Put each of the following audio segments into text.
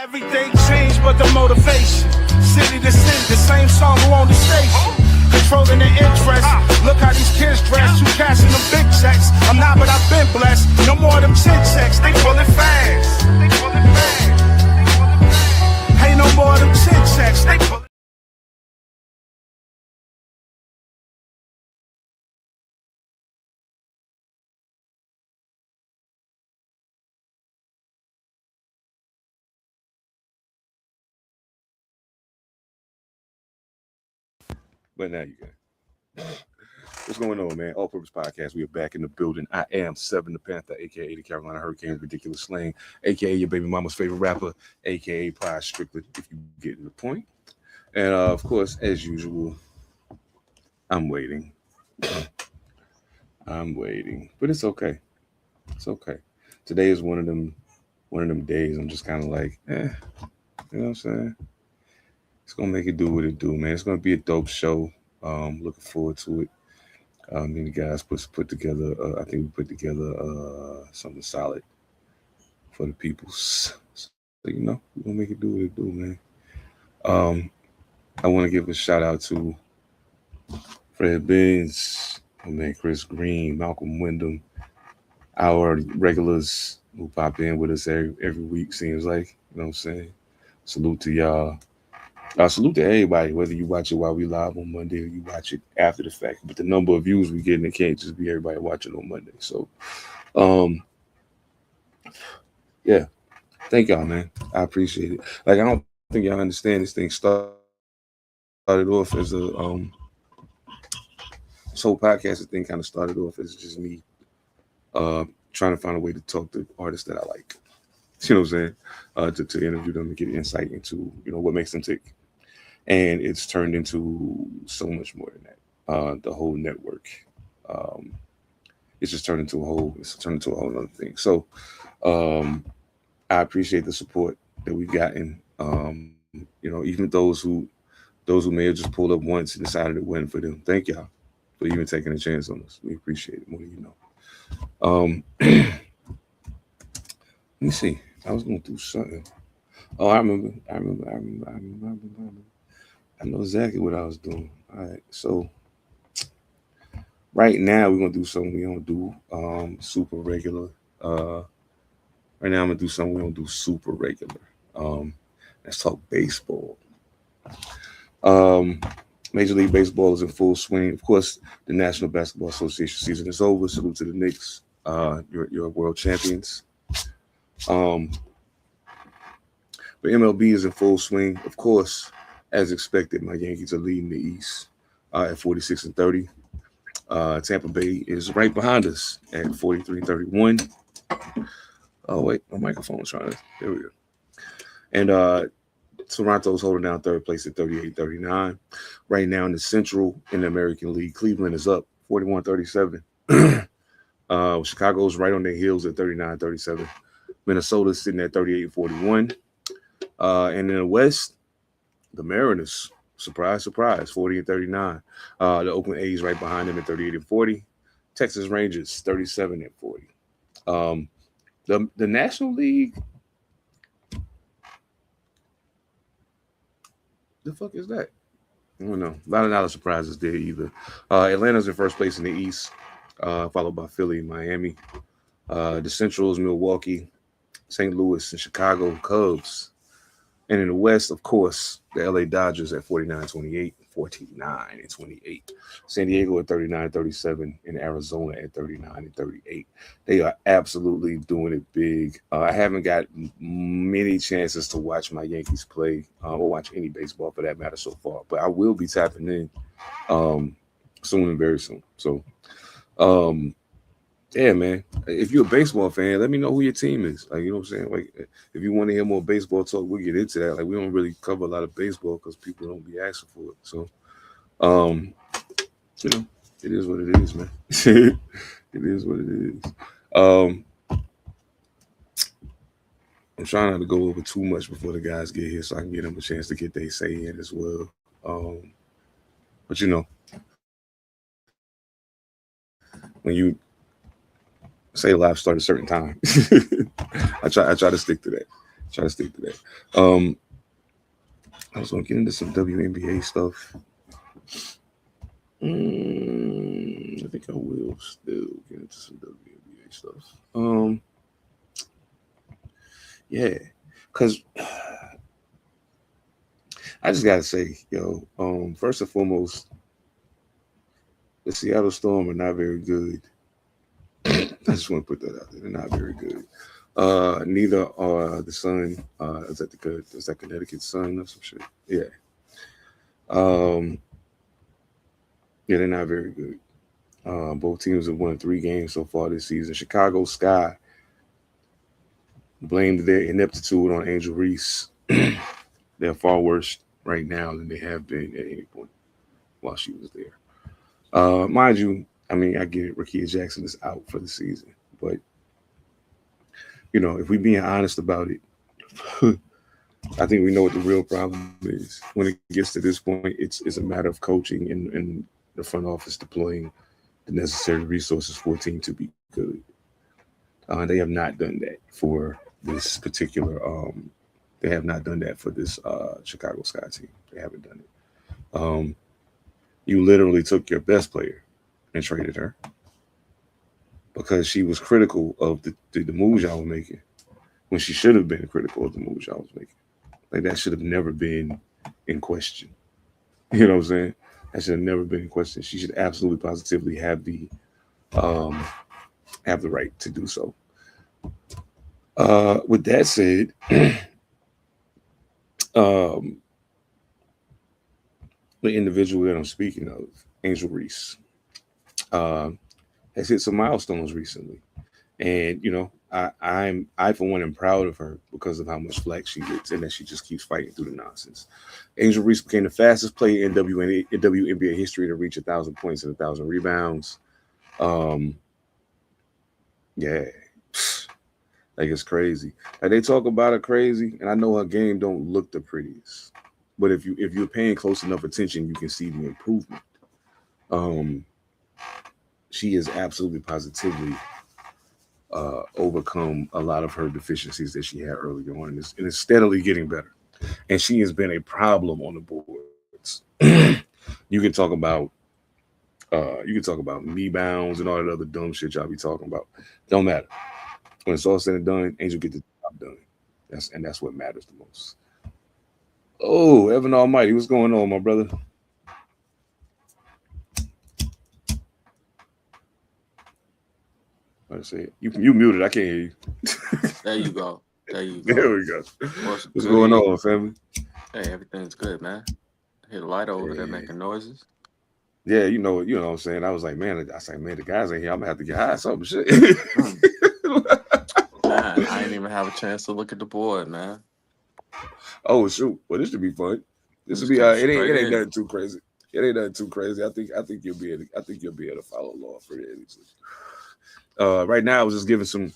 Everything changed but the motivation. City to city, the same song who on the station. Controlling the interest. Look how these kids dress. You cashing them big checks. I'm not, but I've been blessed. No more of them chin checks. They pulling fast. Ain't no more of them chin checks. They pulling. But now you got what's going on, man? All Purpose Podcast. We are back in the building. I am Seven Da Pantha, aka the Carolina Hurricane, Ridiculous Slang, aka your baby mama's favorite rapper, aka Pie Strickland, if you get the point. And of course, as usual, I'm waiting. I'm waiting, but it's okay. It's okay. Today is one of them days. I'm just kind of like, you know what I'm saying? It's gonna make it do what it do, man. It's gonna be a dope show. Looking forward to it. And the guys put together. I think we put together something solid for the peoples. So we're gonna make it do what it do, man. I want to give a shout out to Fred Benz, my man Chris Green, Malcolm Wyndham, our regulars who pop in with us every week. Seems like, you know what I'm saying. Salute to y'all. Salute to everybody, whether you watch it while we live on Monday or you watch it after the fact. But the number of views we getting, it can't just be everybody watching on Monday. So, yeah, thank y'all, man. I appreciate it. Like, I don't think y'all understand this thing started off as a this whole podcast thing kind of started off as just me trying to find a way to talk to artists that I like. You know what I'm saying? To interview them and get insight into what makes them tick. And it's turned into so much more than that. The whole network, it's just turned into a whole other thing. So, I appreciate the support that we've gotten. Even those who may have just pulled up once and decided it wasn't for them. Thank y'all for even taking a chance on us. We appreciate it more than you know. Let me see. I was gonna do something. Oh, I remember. I know exactly what I was doing. All right, so right now we're gonna do something we don't do super regular. Right now I'm gonna do something we don't do super regular. Let's talk baseball. Major League Baseball is in full swing. Of course, the National Basketball Association season is over. Salute to the Knicks. You're world champions. But MLB is in full swing. Of course, as expected, my Yankees are leading the East at 46-30. Tampa Bay is right behind us at 43-31. Oh, wait, my microphone's trying to. There we go. And Toronto's holding down third place at 38-39. Right now in the Central, in the American League, Cleveland is up 41-37. Chicago's right on their heels at 39-37. Minnesota's sitting at 38-41. And in the West, the Mariners, surprise, 40-39. The Oakland A's right behind them at 38-40. Texas Rangers 37-40. The National League, the fuck is that? I don't know. A lot of surprises there either. Atlanta's in first place in the East, followed by Philly and Miami. The Central is Milwaukee, St. Louis, and Chicago Cubs. And in the West, of course, the LA Dodgers at 49-28, 49-28. San Diego at 39-37, and Arizona at 39-38. They are absolutely doing it big. I haven't got many chances to watch my Yankees play or watch any baseball for that matter so far, but I will be tapping in soon and very soon. So, yeah, man. If you're a baseball fan, let me know who your team is. Like, you know what I'm saying? Like, if you want to hear more baseball talk, we'll get into that. Like, we don't really cover a lot of baseball because people don't be asking for it. So, it is what it is, man. It is what it is. I'm trying not to go over too much before the guys get here so I can give them a chance to get their say in as well. But when you say live start at a certain time, I try to stick to that. Try to stick to that. I was gonna get into some WNBA stuff. I think I will still get into some WNBA stuff. Yeah, because I just gotta say, first and foremost, the Seattle Storm are not very good. I just want to put that out there. They're not very good. Neither are the Sun. Is that Connecticut Sun or some shit? Yeah. Um, yeah, they're not very good. Both teams have won 3 games so far this season. Chicago Sky blamed their ineptitude on Angel Reese. They're far worse right now than they have been at any point while she was there. Mind you, I mean, I get it. Rakia Jackson is out for the season, but if we're being honest about it, I think we know what the real problem is. When it gets to this point, it's a matter of coaching and the front office deploying the necessary resources for a team to be good. They have not done that for this particular. They have not done that for this Chicago Sky team. They haven't done it. You literally took your best player and traded her because she was critical of the moves y'all were making when she should have been critical of the moves y'all was making. Like that should have never been in question. You know what I'm saying? That should have never been in question. She should absolutely positively have the right to do so. With that said, the individual that I'm speaking of, Angel Reese, has hit some milestones recently, and I for one am proud of her because of how much flack she gets and that she just keeps fighting through the nonsense. Angel Reese became the fastest player in WNBA history to reach 1,000 points and 1,000 rebounds. Yeah, like it's crazy. Like they talk about her crazy, and I know her game don't look the prettiest, but if you're paying close enough attention, you can see the improvement. She is absolutely positively overcome a lot of her deficiencies that she had early on, and is steadily getting better. And she has been a problem on the boards. You can talk about knee bounds and all that other dumb shit y'all be talking about. Don't matter. When it's all said and done, Angel get the job done. That's what matters the most. Oh, Evan Almighty, what's going on, my brother? Let's see. You muted. I can't hear you. There you go. There we go. What's going on, family? Hey, everything's good, man. Hit a light over there making noises. Yeah, you know what I'm saying. I was like, man, the guys ain't here. I'm gonna have to get high something shit. Man, I ain't even have a chance to look at the board, man. Oh shoot! Well, this should be fun. This will be it ain't nothing too crazy. It ain't nothing too crazy. I think you'll be able to follow along for it easily. Right now, I was just giving some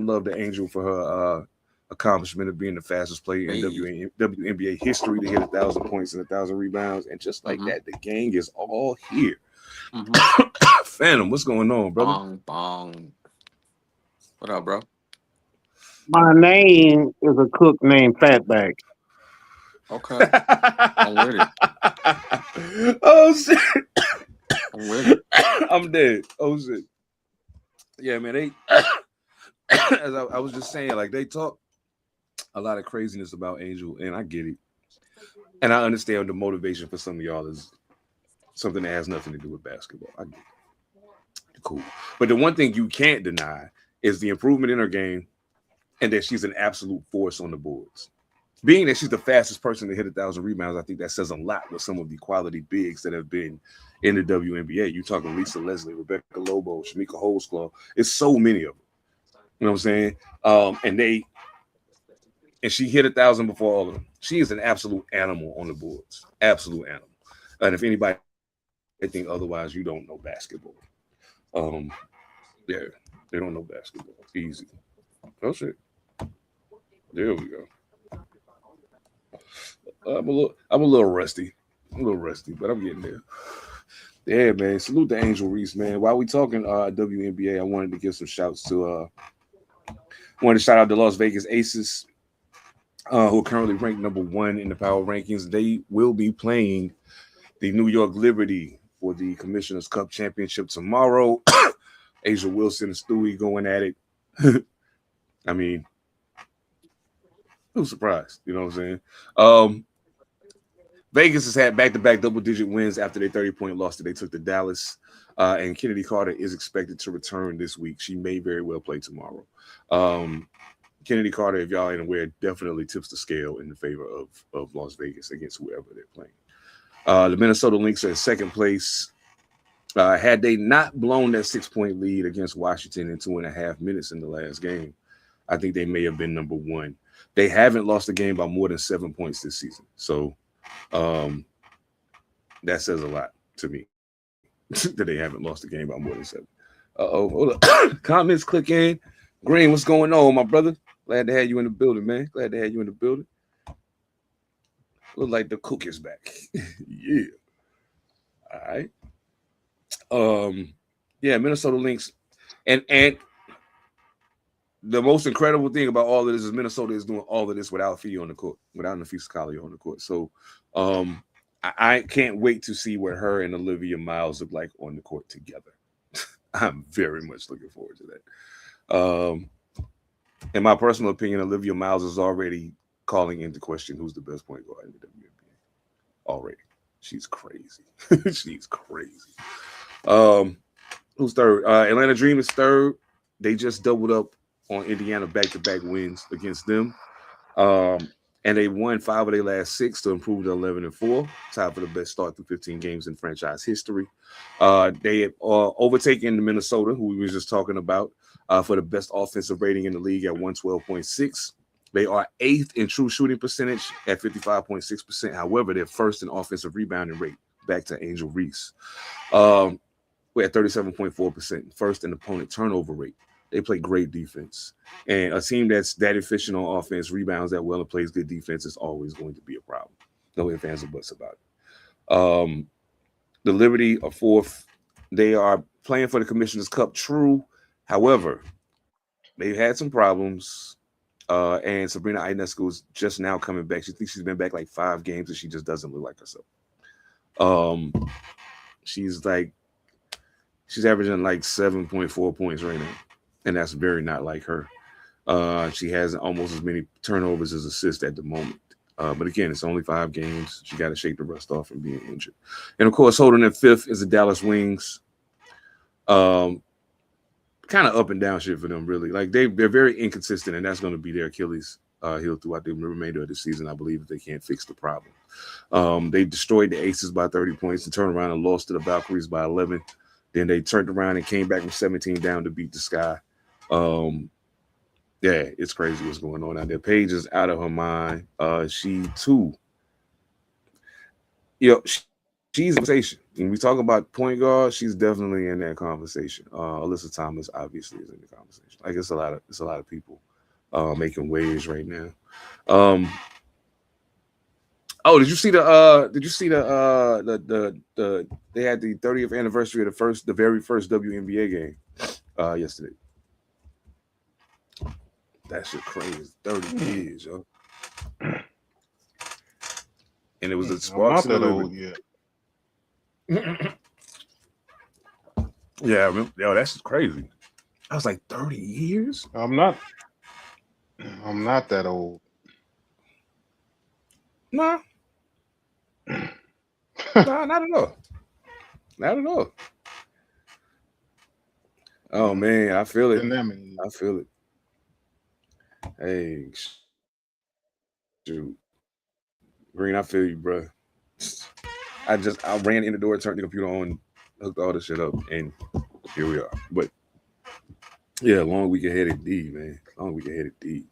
love to Angel for her accomplishment of being the fastest player in WNBA history to hit 1,000 points and 1,000 rebounds, and just like that, the gang is all here. Phantom, what's going on, brother? Bong bong. What up, bro? My name is a cook named Fatback. Okay, I'm with it. Oh shit! I'm with it. I'm dead. Oh shit! Yeah, man. They, as I was just saying, like they talk a lot of craziness about Angel, and I get it, and I understand the motivation for some of y'all is something that has nothing to do with basketball. I get it. Cool, but the one thing you can't deny is the improvement in her game, and that she's an absolute force on the boards. Being that she's the fastest person to hit 1,000 rebounds, I think that says a lot with some of the quality bigs that have been in the WNBA. You talking Lisa Leslie, Rebecca Lobo, Shamika Holdsclaw. It's so many of them. You know what I'm saying? And she hit 1,000 before all of them. She is an absolute animal on the boards. Absolute animal. And if anybody think otherwise, you don't know basketball. Yeah, they don't know basketball. Easy. Oh shit. There we go. I'm a little rusty. But I'm getting there. Yeah, man. Salute to Angel Reese, man. While we talking WNBA, I wanted to give some shouts to wanted to shout out the Las Vegas Aces. who are currently ranked number 1 in the power rankings. They will be playing the New York Liberty for the Commissioner's Cup Championship tomorrow. Asia Wilson and Stewie going at it. I mean, who's surprised? You know what I'm saying? Vegas has had back-to-back double-digit wins after their 30-point loss that they took to Dallas. And Kennedy Carter is expected to return this week. She may very well play tomorrow. Kennedy Carter, if y'all ain't aware, definitely tips the scale in the favor of Las Vegas against whoever they're playing. The Minnesota Lynx are in second place. Had they not blown that 6-point lead against Washington in 2.5 minutes in the last game, I think they may have been number 1. They haven't lost a game by more than 7 points this season. So that says a lot to me that they haven't lost a game by more than 7. Hold up. Comments click in. Green, what's going on, my brother? Glad to have you in the building, man. Glad to have you in the building. Look like the cook is back. Yeah. All right. Yeah, Minnesota Lynx. And the most incredible thing about all of this is Minnesota is doing all of this without Fee on the court, without Nafisa Collier on the court. So I can't wait to see what her and Olivia Miles look like on the court together. I'm very much looking forward to that. In my personal opinion, Olivia Miles is already calling into question who's the best point guard in the WNBA. Already. She's crazy. She's crazy. Who's third? Atlanta Dream is third. They just doubled up on Indiana back-to-back wins against them. And they won 5 of their last 6 to improve to 11-4, tied for the best start through 15 games in franchise history. They have overtaken the Minnesota, who we were just talking about, for the best offensive rating in the league at 112.6. They are 8th in true shooting percentage at 55.6%. However, they're first in offensive rebounding rate, back to Angel Reese. We're at 37.4%, first in opponent turnover rate. They play great defense. And a team that's that efficient on offense, rebounds that well, and plays good defense is always going to be a problem. No ifs, ands, or buts about it. The Liberty are 4th. They are playing for the Commissioner's Cup, true. However, they've had some problems. And Sabrina Ionescu is just now coming back. She thinks she's been back like 5 games and she just doesn't look like herself. She's averaging like 7.4 points right now. And that's very not like her. She has almost as many turnovers as assists at the moment. But again, it's only 5 games. She got to shake the rust off from being injured. And of course, holding in 5th is the Dallas Wings. Kind of up and down shit for them, really. Like they're very inconsistent, and that's going to be their Achilles heel throughout the remainder of the season, I believe, if they can't fix the problem. They destroyed the Aces by 30 points and turned around and lost to the Valkyries by 11. Then they turned around and came back from 17 down to beat the Sky. Yeah, it's crazy what's going on out there. Paige is out of her mind. She too. She's in conversation. When we talk about point guard, she's definitely in that conversation. Alyssa Thomas obviously is in the conversation. Like it's a lot of people making waves right now. Oh, did you see the they had the 30th anniversary of the very first WNBA game yesterday. That shit crazy. 30 years, yo. And it was the Sparks not that old yet. Yeah, I remember. Yo, that's crazy. I was like 30 years? I'm not that old. Nah. Nah, not at all. Not at all. Oh man, I feel it. I feel it. Hey, shoot. Green, I feel you, bro. I ran in the door, turned the computer on, hooked all this shit up, and here we are. But yeah, long week ahead indeed, man. Long week ahead indeed.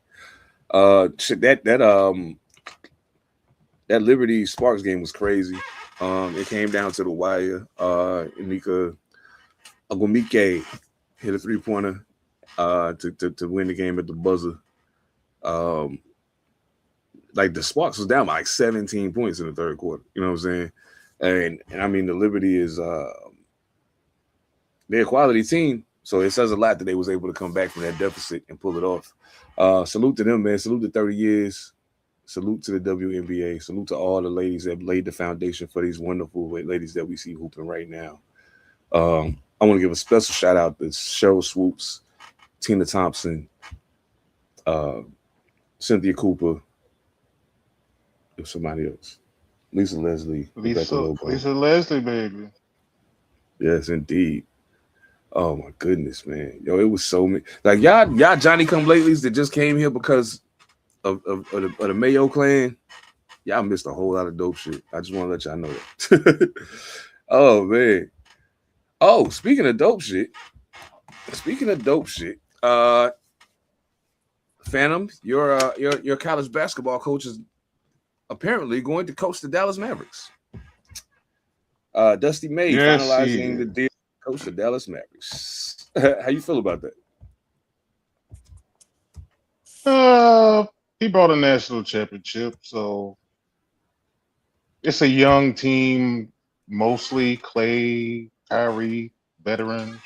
That Liberty Sparks game was crazy. It came down to the wire. Nika Agumike hit a 3-pointer to win the game at the buzzer. Like the Sparks was down by like 17 points in the third quarter. You know what I'm saying? And I mean the Liberty is they're a quality team, so it says a lot that they was able to come back from that deficit and pull it off. Salute to them, man. Salute to 30 years. Salute to the WNBA. Salute to all the ladies that laid the foundation for these wonderful ladies that we see hooping right now. I want to give a special shout out to Cheryl Swoops, Tina Thompson, uh, Cynthia Cooper, and somebody else. Lisa Leslie, Rebecca Lobo. Lisa Leslie, baby. Yes, indeed. Oh my goodness, man. Yo, it was so many. Like y'all Johnny come latelys that just came here because of the Mayo clan. Y'all missed a whole lot of dope shit. I just want to let y'all know that. Oh man. Oh, speaking of dope shit. Phantom, your college basketball coach is apparently going to coach the Dallas Mavericks. Dusty May finalizing the deal to coach the Dallas Mavericks. How you feel about that? He brought a national championship, so it's a young team, mostly Clay, Kyrie, veterans,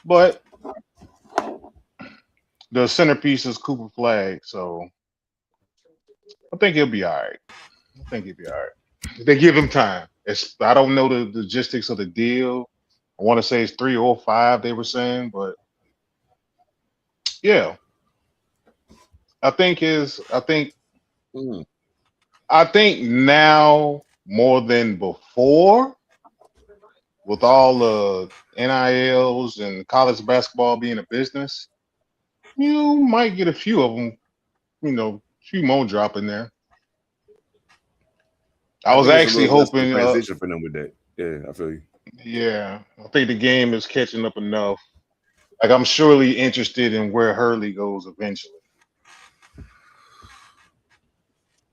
But the centerpiece is Cooper Flag, so I think he'll be all right. They give him time. I don't know the logistics of the deal. I want to say it's 3 or 5, they were saying, but yeah. I think now more than before, with all the NILs and college basketball being a business, you might get a few of them, a few more drop in there. I was actually hoping transition for them with that. Yeah, I feel you. Yeah, I think the game is catching up enough. Like I'm surely interested in where Hurley goes eventually.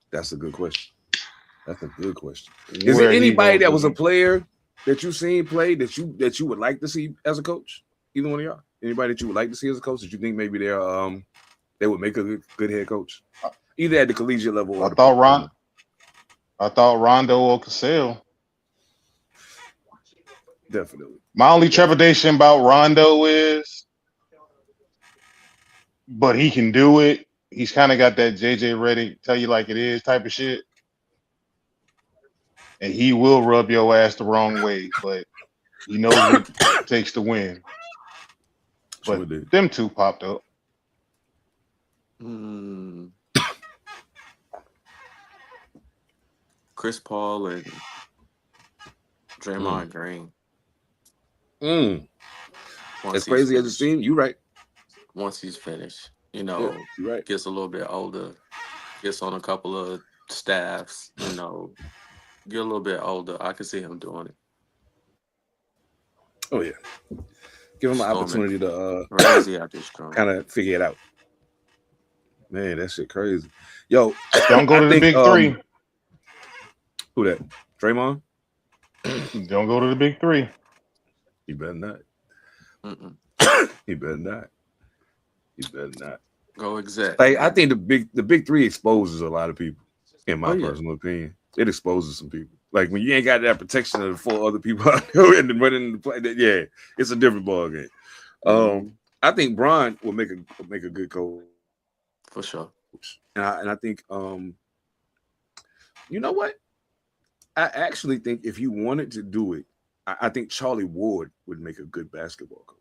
That's a good question. Is there anybody that was a player that you've seen play that you would like to see as a coach? Either one of y'all? Anybody that you would like to see as a coach that you think maybe they would make a good head coach? Either at the collegiate level or I thought Rondo or Cassell. Definitely. My only trepidation about Rondo is, but he can do it. He's kind of got that JJ Redick tell you like it is type of shit. And he will rub your ass the wrong way, but he knows what it takes to win. But them two popped up. Chris Paul and Draymond Green. As crazy as it seems, you're right. Once he's finished, you're right. Gets a little bit older, gets on a couple of staffs, get a little bit older. I can see him doing it. Oh yeah. Give him an opportunity to kind of figure it out. Man, that shit crazy. Yo, don't go to the big three. Who that? Draymond? Don't go to the big three. He better not. He better not. Go exec. Like I think the big three exposes a lot of people, in my personal opinion. It exposes some people. Like when you ain't got that protection of the 4 other people out there and running the play, it's a different ball game. I think Bron will make a good coach for sure. And I think you know what? I actually think if you wanted to do it, I think Charlie Ward would make a good basketball coach.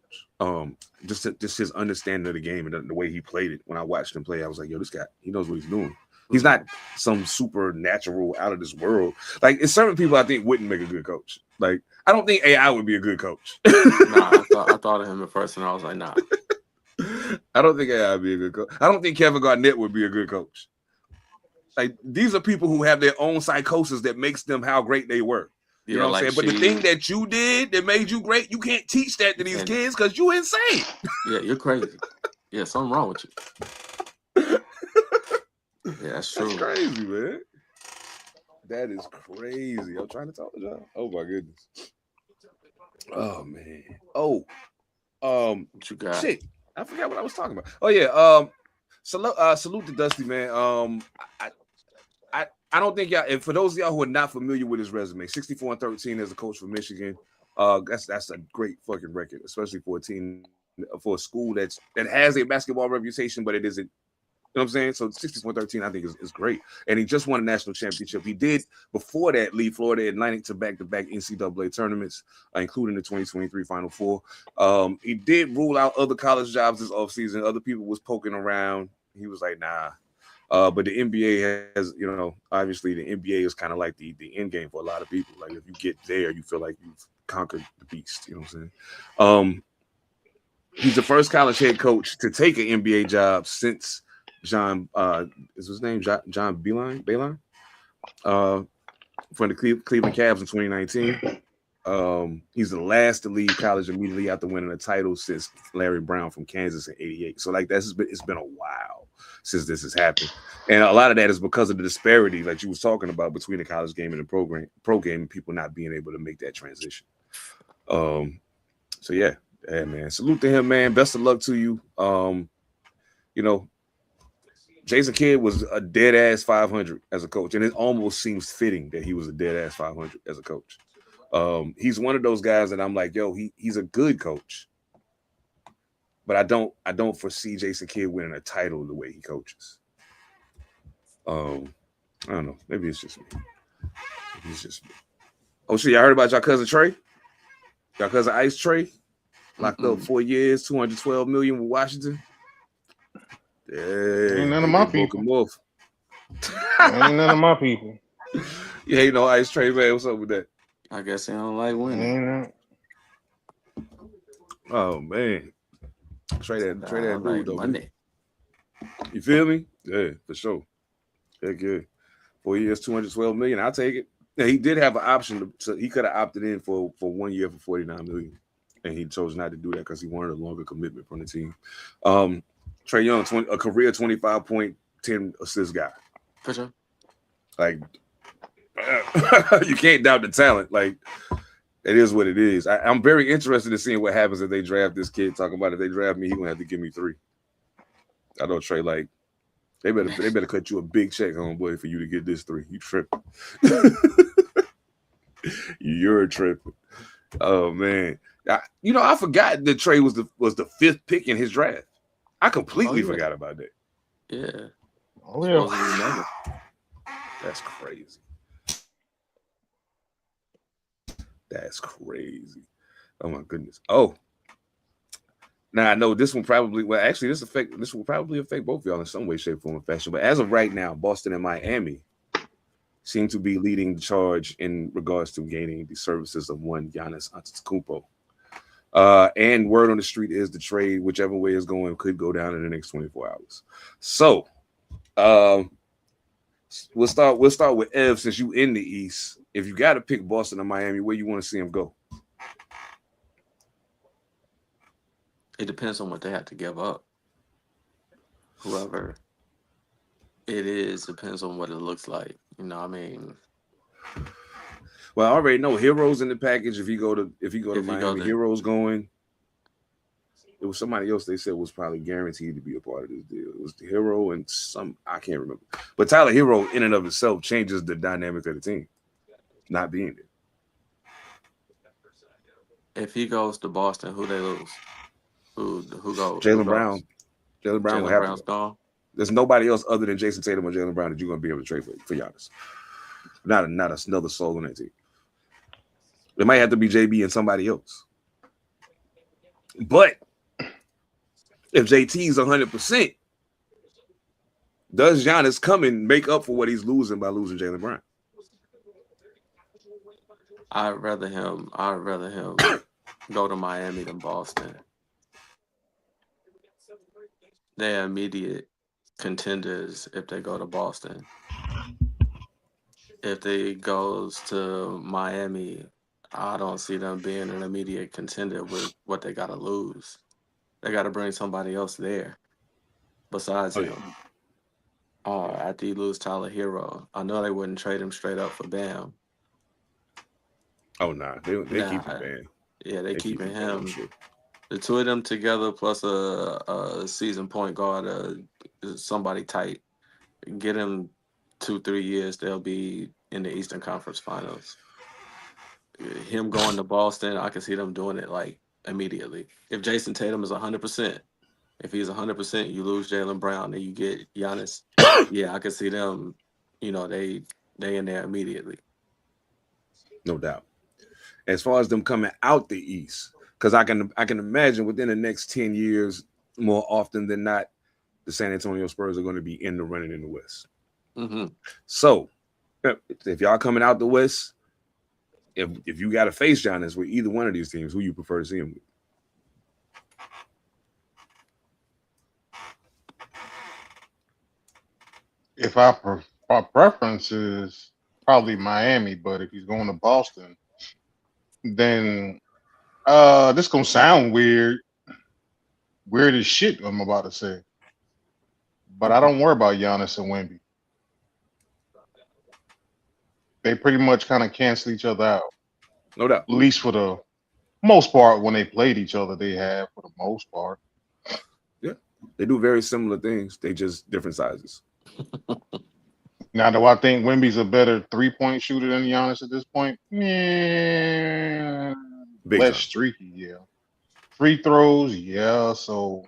Just his understanding of the game and the way he played it. When I watched him play, I was like, yo, this guy, he knows what he's doing. He's not some supernatural out of this world. Like, it's certain people I think wouldn't make a good coach. Like, I don't think AI would be a good coach. I thought of him at first, and I was like, nah. I don't think AI would be a good coach. I don't think Kevin Garnett would be a good coach. Like, these are people who have their own psychosis that makes them how great they were. You know what I'm saying? But the thing that you did that made you great, you can't teach that to these kids because you insane. Yeah, you're crazy. Yeah, something wrong with you. Yeah, that's true. That's crazy, man. That is crazy. I'm trying to talk to y'all. Oh my goodness. Oh man. Oh. What you got? Shit. I forgot what I was talking about. Oh yeah. Salute to Dusty, man. I don't think y'all, and for those of y'all who are not familiar with his resume, 64-13 as a coach for Michigan. That's a great fucking record, especially for a team, for a school that has a basketball reputation, but it isn't know what I'm saying? So 60.13, I think, is great. And he just won a national championship. He did, before that, lead Florida Atlantic to back-to-back NCAA tournaments, including the 2023 Final Four. He did rule out other college jobs this offseason. Other people was poking around. He was like, nah. But the NBA has, obviously the NBA is kind of like the end game for a lot of people. Like if you get there, you feel like you've conquered the beast. You know what I'm saying? He's the first college head coach to take an NBA job since John, is his name John Beilein, from the Cleveland Cavs in 2019. He's the last to leave college immediately after winning a title since Larry Brown from Kansas in '88. So like it's been a while since this has happened, and a lot of that is because of the disparity, like you was talking about, between the college game and the pro game, and people not being able to make that transition. So yeah, man, salute to him, man. Best of luck to you. Jason Kidd was a dead ass 500 as a coach, and it almost seems fitting that he was a dead ass 500 as a coach. He's one of those guys that I'm like, yo, he's a good coach, but I don't foresee Jason Kidd winning a title the way he coaches. I don't know. Maybe it's just me. Oh shit, y'all heard about y'all cousin Trey? Y'all cousin Ice Trey? Locked up 4 years, $212 million with Washington. Yeah, ain't none of my people. Ain't none of my people. Yeah, Ice Trey, man. What's up with that? I guess he don't like winning. Oh man, Trey that dude like though. Money. You feel me? Yeah, for sure. Heck yeah. 4 years, $212 million. I'll take it. Yeah, he did have an option he could have opted in for 1 year for $49 million, and he chose not to do that because he wanted a longer commitment from the team. Trae Young, a career 25 point, 10 assist guy. For sure. Like, you can't doubt the talent. Like, it is what it is. I'm very interested in seeing what happens if they draft this kid. Talking about if they draft me, he's gonna have to give me 3. I know Trey, like, they better cut you a big check, homeboy, for you to get this 3. You tripping. You're tripping. Oh man. I forgot that Trey was the 5th pick in his draft. I completely forgot about that. Yeah. Oh yeah. That's crazy. That's crazy. Oh my goodness. Oh. Now I know this one probably this will probably affect both of y'all in some way, shape, form, or fashion. But as of right now, Boston and Miami seem to be leading the charge in regards to gaining the services of one Giannis Antetokounmpo. And word on the street is the trade, whichever way it's going, could go down in the next 24 hours. So we'll start with Ev, since you in the East. If you got to pick Boston or Miami, where you want to see him go? It depends on what they have to give up. Whoever it is depends on what it looks like. You know what I mean? Well, I already know Hero's in the package. If you go to Miami, Hero's going. It was somebody else they said was probably guaranteed to be a part of this deal. It was the Hero and I can't remember. But Tyler Hero in and of itself changes the dynamic of the team, not being there. If he goes to Boston, who they lose? Who goes? Jaylen Brown. Jaylen Brown will have Brown's gone. There's nobody else other than Jason Tatum or Jaylen Brown that you're going to be able to trade for Giannis. Not another soul on that team. It might have to be JB and somebody else. But if JT's 100%, does Giannis come and make up for what he's losing by losing Jaylen Brown? I'd rather him go to Miami than Boston. They're immediate contenders if they go to Boston. If they goes to Miami, I don't see them being an immediate contender with what they got to lose. They got to bring somebody else there besides him. After you lose Tyler Hero, I know they wouldn't trade him straight up for Bam. Oh, nah. They keep him Bam. Yeah, they keeping him. The two of them together plus a seasoned point guard, somebody tight. Get him 2-3 years, they'll be in the Eastern Conference Finals. Him going to Boston, I can see them doing it like immediately. If Jason Tatum is 100%, If he's 100%, you lose Jaylen Brown and you get Giannis. Yeah, I can see them. They in there immediately. No doubt. As far as them coming out the East, because I can imagine within the next 10 years, more often than not, the San Antonio Spurs are going to be in the running in the West. Mm-hmm. So if y'all coming out the West, if you got to face Giannis with either one of these teams, who you prefer to see him with? If our preference is probably Miami, but if he's going to Boston, then this gonna sound weird as shit. I'm about to say, but I don't worry about Giannis and Wemby. They pretty much kind of cancel each other out, No doubt. at least for the most part. When they played each other, they have for the most part. Yeah, they do very similar things. They just different sizes. Now, do I think Wemby's a better 3-point shooter than Giannis at this point? Yeah, Big less time. streaky, yeah. Free throws, yeah. So,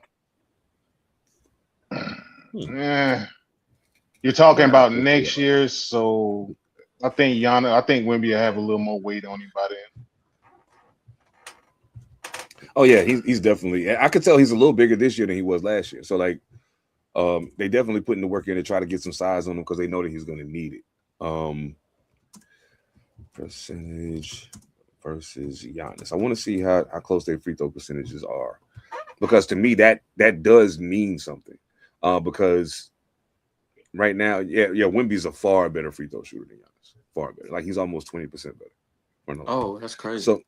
you're talking about next year, so I think Wemby will have a little more weight on him by then. Oh yeah, he's definitely. I could tell he's a little bigger this year than he was last year. So like, they definitely putting the work in to try to get some size on him because they know that he's going to need it. Percentage versus Giannis. I want to see how close their free throw percentages are, because to me that does mean something. Because right now, Wemby's a far better free throw shooter than Giannis. Far better. Like he's almost 20% better. Oh, that's crazy. So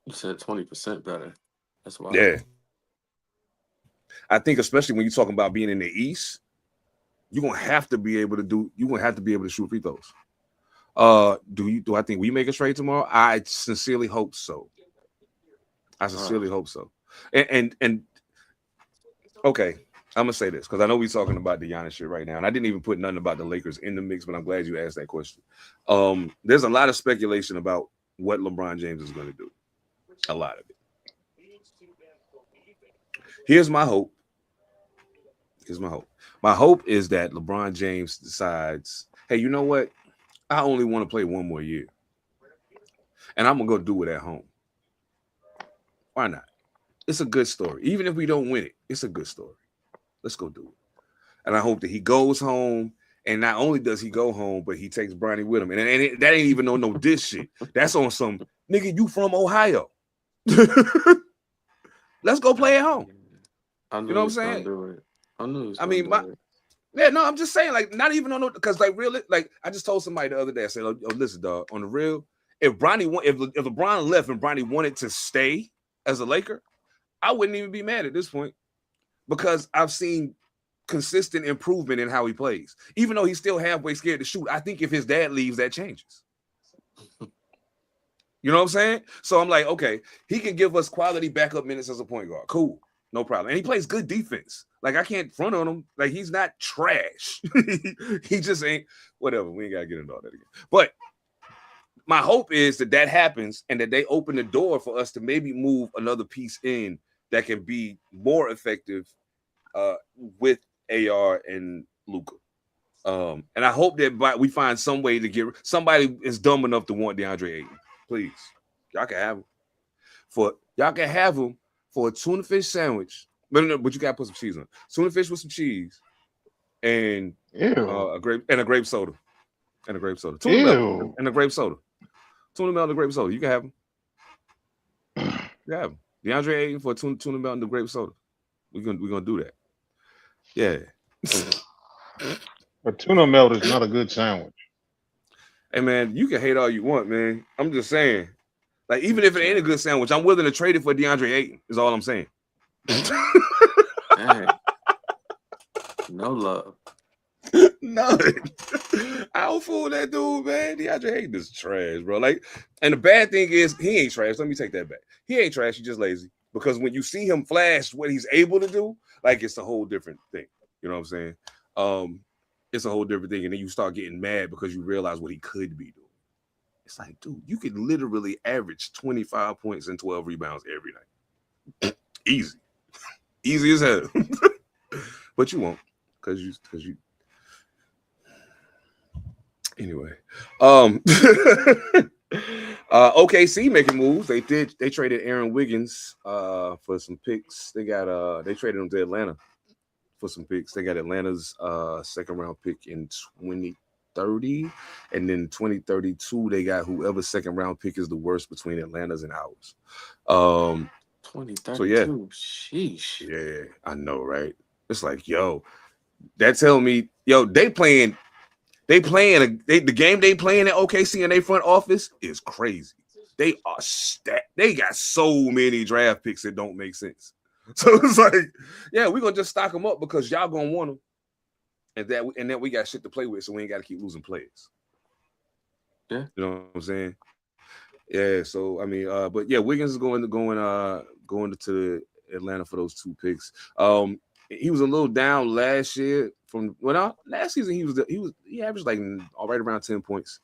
you said 20% better. That's wild. Yeah. I think especially when you're talking about being in the East, you're gonna have to be able to shoot free throws. Do I think we make a trade tomorrow? I sincerely hope so. Hope so. And okay, I'm gonna say this because I know we're talking about the Giannis shit right now, and I didn't even put nothing about the Lakers in the mix, but I'm glad you asked that question. There's a lot of speculation about what LeBron James is going to do. A lot of it. Here's my hope. My hope is that LeBron James decides, hey, you know what? I only want to play one more year, and I'm gonna go do it at home. Why not? It's a good story. Even if we don't win it, it's a good story. Let's go do it. And I hope that he goes home, and not only does he go home, but he takes Bronny with him. And that ain't even no diss shit. That's on some nigga. You from Ohio? Let's go play at home. You know what I'm saying? I'm just saying, like, not even on no, because like really, like I just told somebody the other day. I said, "Oh, listen, dog. On the real, if LeBron left and Bronny wanted to stay as a Laker, I wouldn't even be mad at this point because I've seen consistent improvement in how he plays. Even though he's still halfway scared to shoot, I think if his dad leaves, that changes. You know what I'm saying? So I'm like, okay, he can give us quality backup minutes as a point guard. Cool. No problem. And he plays good defense. Like, I can't front on him. Like, he's not trash. He just ain't, whatever. We ain't got to get into all that again. But my hope is that happens and that they open the door for us to maybe move another piece in that can be more effective with AR and Luka. And I hope that we find some way to get somebody is dumb enough to want DeAndre Ayton. Please. Y'all can have him for a tuna fish sandwich. But you gotta put some cheese on it. Tuna fish with some cheese and a grape soda. And a grape soda. Tuna milk and a grape soda. Tuna milk and a grape soda. You can have them. You can have them. DeAndre Ayton for a tuna milk and a grape soda. We're gonna do that. Yeah. But tuna melt is not a good sandwich. Hey man, you can hate all you want, man. I'm just saying. Like, even if it ain't a good sandwich, I'm willing to trade it for DeAndre Ayton, is all I'm saying. Dang. No love. None. I don't fool that dude, man. DeAndre Ayton is trash, bro. Like, and the bad thing is he ain't trash. Let me take that back. He ain't trash, he's just lazy. Because when you see him flash what he's able to do, like, it's a whole different thing. You know what I'm saying? It's a whole different thing. And then you start getting mad because you realize what he could be doing. It's like, dude, you could literally average 25 points and 12 rebounds every night. Easy. Easy as hell. But you won't, because you. Anyway, OKC making moves. They traded Aaron Wiggins for some picks. They traded him to Atlanta for some picks. They got Atlanta's second round pick in 2030, and then 2032 they got whoever second round pick is the worst between Atlanta's and ours. 2032. So yeah. Sheesh. Yeah, I know, right? It's like, yo, that tell me, yo, the game they playing at OKC in their front office is crazy. They are stacked. They got so many draft picks that don't make sense. So it's like, yeah, we're gonna just stock them up because y'all gonna want them, and then we got shit to play with, so we ain't got to keep losing players. Yeah, you know what I'm saying. Yeah, so I mean, but yeah, Wiggins is going to Atlanta for those 2 picks. He was a little down last year last season he averaged like right around 10 points.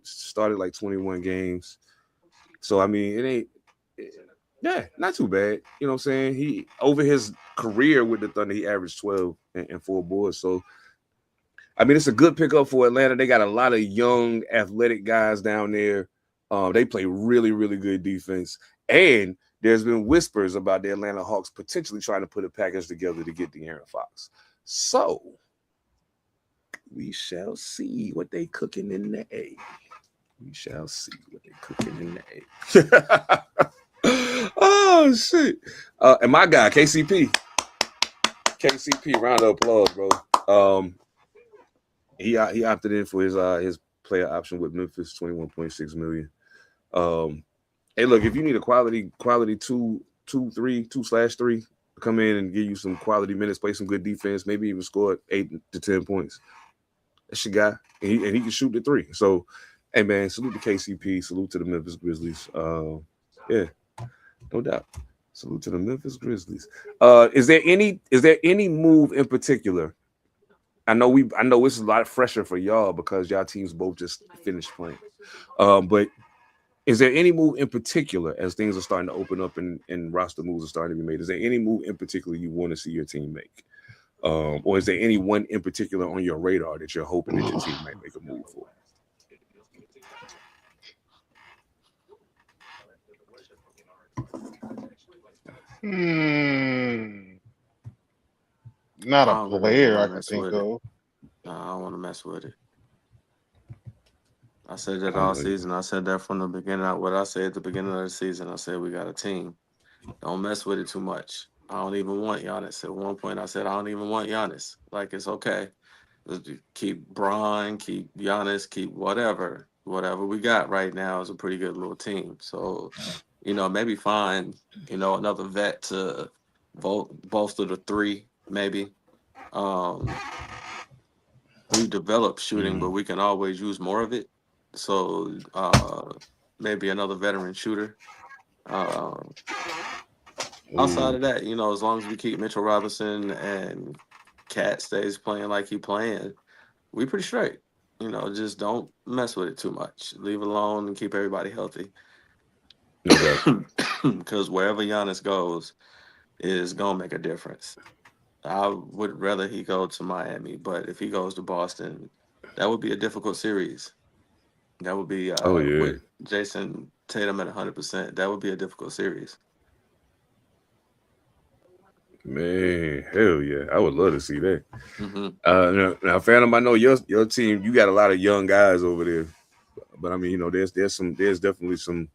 Started like 21 games. So I mean, it ain't not too bad. You know what I'm saying? He over his career with the Thunder, he averaged 12 and 4 boards. So I mean, it's a good pickup for Atlanta. They got a lot of young, athletic guys down there. They play really, really good defense. And there's been whispers about the Atlanta Hawks potentially trying to put a package together to get De'Aaron Fox. So we shall see what they cooking in the A. We shall see what they cooking in the A. Oh, shit. And my guy, KCP, round of applause, bro. He opted in for his player option with Memphis, $21.6 million. Hey, look, if you need a quality 2/3 come in and give you some quality minutes, play some good defense, maybe even score 8 to 10 points. That's your guy, and he can shoot the 3. So, hey man, salute to KCP, salute to the Memphis Grizzlies. Yeah, no doubt. Salute to the Memphis Grizzlies. Is there any move in particular? I know it's a lot fresher for y'all because y'all teams both just finished playing. But is there any move in particular as things are starting to open up and roster moves are starting to be made? Is there any move in particular you want to see your team make? Or is there any one in particular on your radar that you're hoping that your team might make a move for? Not a I don't really player want I to can mess think with it. of. No, I don't want to mess with it. I said that I all know you. season. I said that from the beginning. What I said at the beginning of the season, I said we got a team. Don't mess with it too much. I don't even want Giannis. At one point, I said I don't even want Giannis. Like, it's okay. Let's keep Bron, keep Giannis, keep whatever. Whatever we got right now is a pretty good little team. So, maybe find, another vet to bolster the 3, maybe. We've developed shooting, but we can always use more of it. So, maybe another veteran shooter. Outside of that, as long as we keep Mitchell Robinson and Cat stays playing like he playing, we pretty straight. Just don't mess with it too much. Leave it alone and keep everybody healthy. No doubt. Because wherever Giannis goes is gonna make a difference. I would rather he go to Miami, but if he goes to Boston, that would be a difficult series. That would be Oh yeah, with Jason Tatum at 100%. That would be a difficult series. man, hell yeah, I would love to see that. Hmm. Now, Phantom, I know your team. You got a lot of young guys over there, but I mean, there's definitely some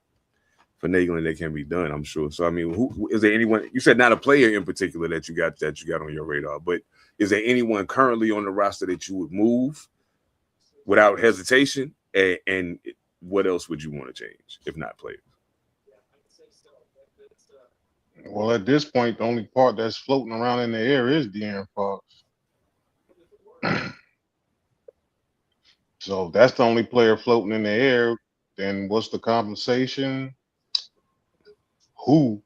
finagling that can be done. I'm sure. So I mean, who is there anyone? You said not a player in particular that you got on your radar, but is there anyone currently on the roster that you would move without hesitation? And what else would you want to change if not players? Well, at this point, the only part that's floating around in the air is De'Aaron Fox. So if that's the only player floating in the air, then what's the compensation? Who?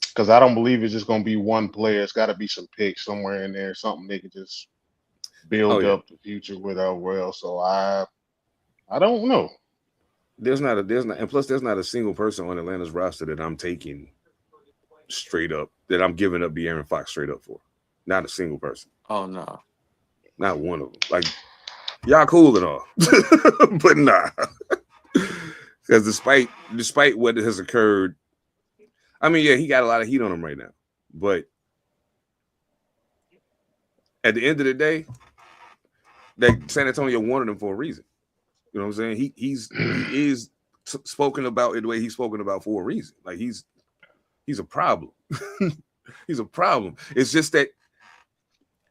Because I don't believe it's just going to be one player. It's got to be some picks somewhere in there, something they can just Oh build yeah, up the future without well. So I don't know. there's not, and plus there's not a single person on Atlanta's roster that I'm taking straight up that I'm giving up De'Aaron Fox straight up for. Not a single person. Oh no. Not one of them. Like, y'all cool and all, but nah. Because despite what has occurred, I mean, yeah, he got a lot of heat on him right now. But at the end of the day, that San Antonio wanted him for a reason. You know what I'm saying? He is spoken about in the way he's spoken about for a reason. Like he's a problem. He's a problem. It's just that,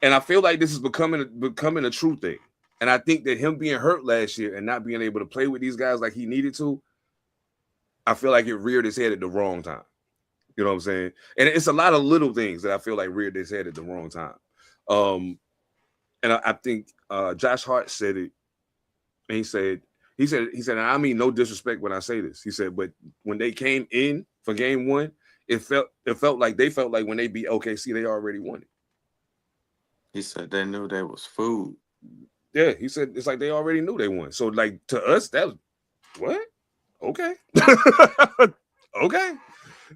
and I feel like this is becoming a true thing. And I think that him being hurt last year and not being able to play with these guys like he needed to, I feel like it reared his head at the wrong time. You know what I'm saying? And it's a lot of little things that I feel like reared his head at the wrong time. And I think Josh Hart said it, and he said, and I mean no disrespect when I say this. He said, but when they came in for game one, it felt like they felt like when they beat OKC, they already won it. He said they knew they was food. Yeah, he said it's like they already knew they won. So like to us, that was what? Okay. Okay.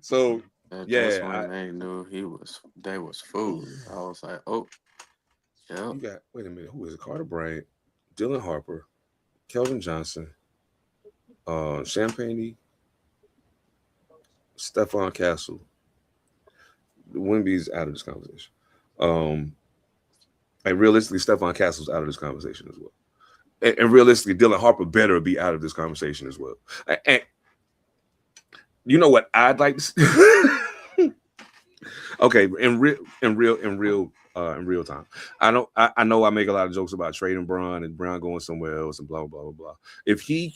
So That's when they knew they was food. I was like, oh, yeah. You got wait a minute, who is it? Carter Bryant, Dylan Harper, Kelvin Johnson, Champagne, Stephon Castle. Wemby's out of this conversation. And realistically, Stephon Castle's out of this conversation as well. And realistically, Dylan Harper better be out of this conversation as well. And you know what I'd like to see? Okay, in real time. I know I make a lot of jokes about trading Bron and Brown going somewhere else and blah blah blah blah. If he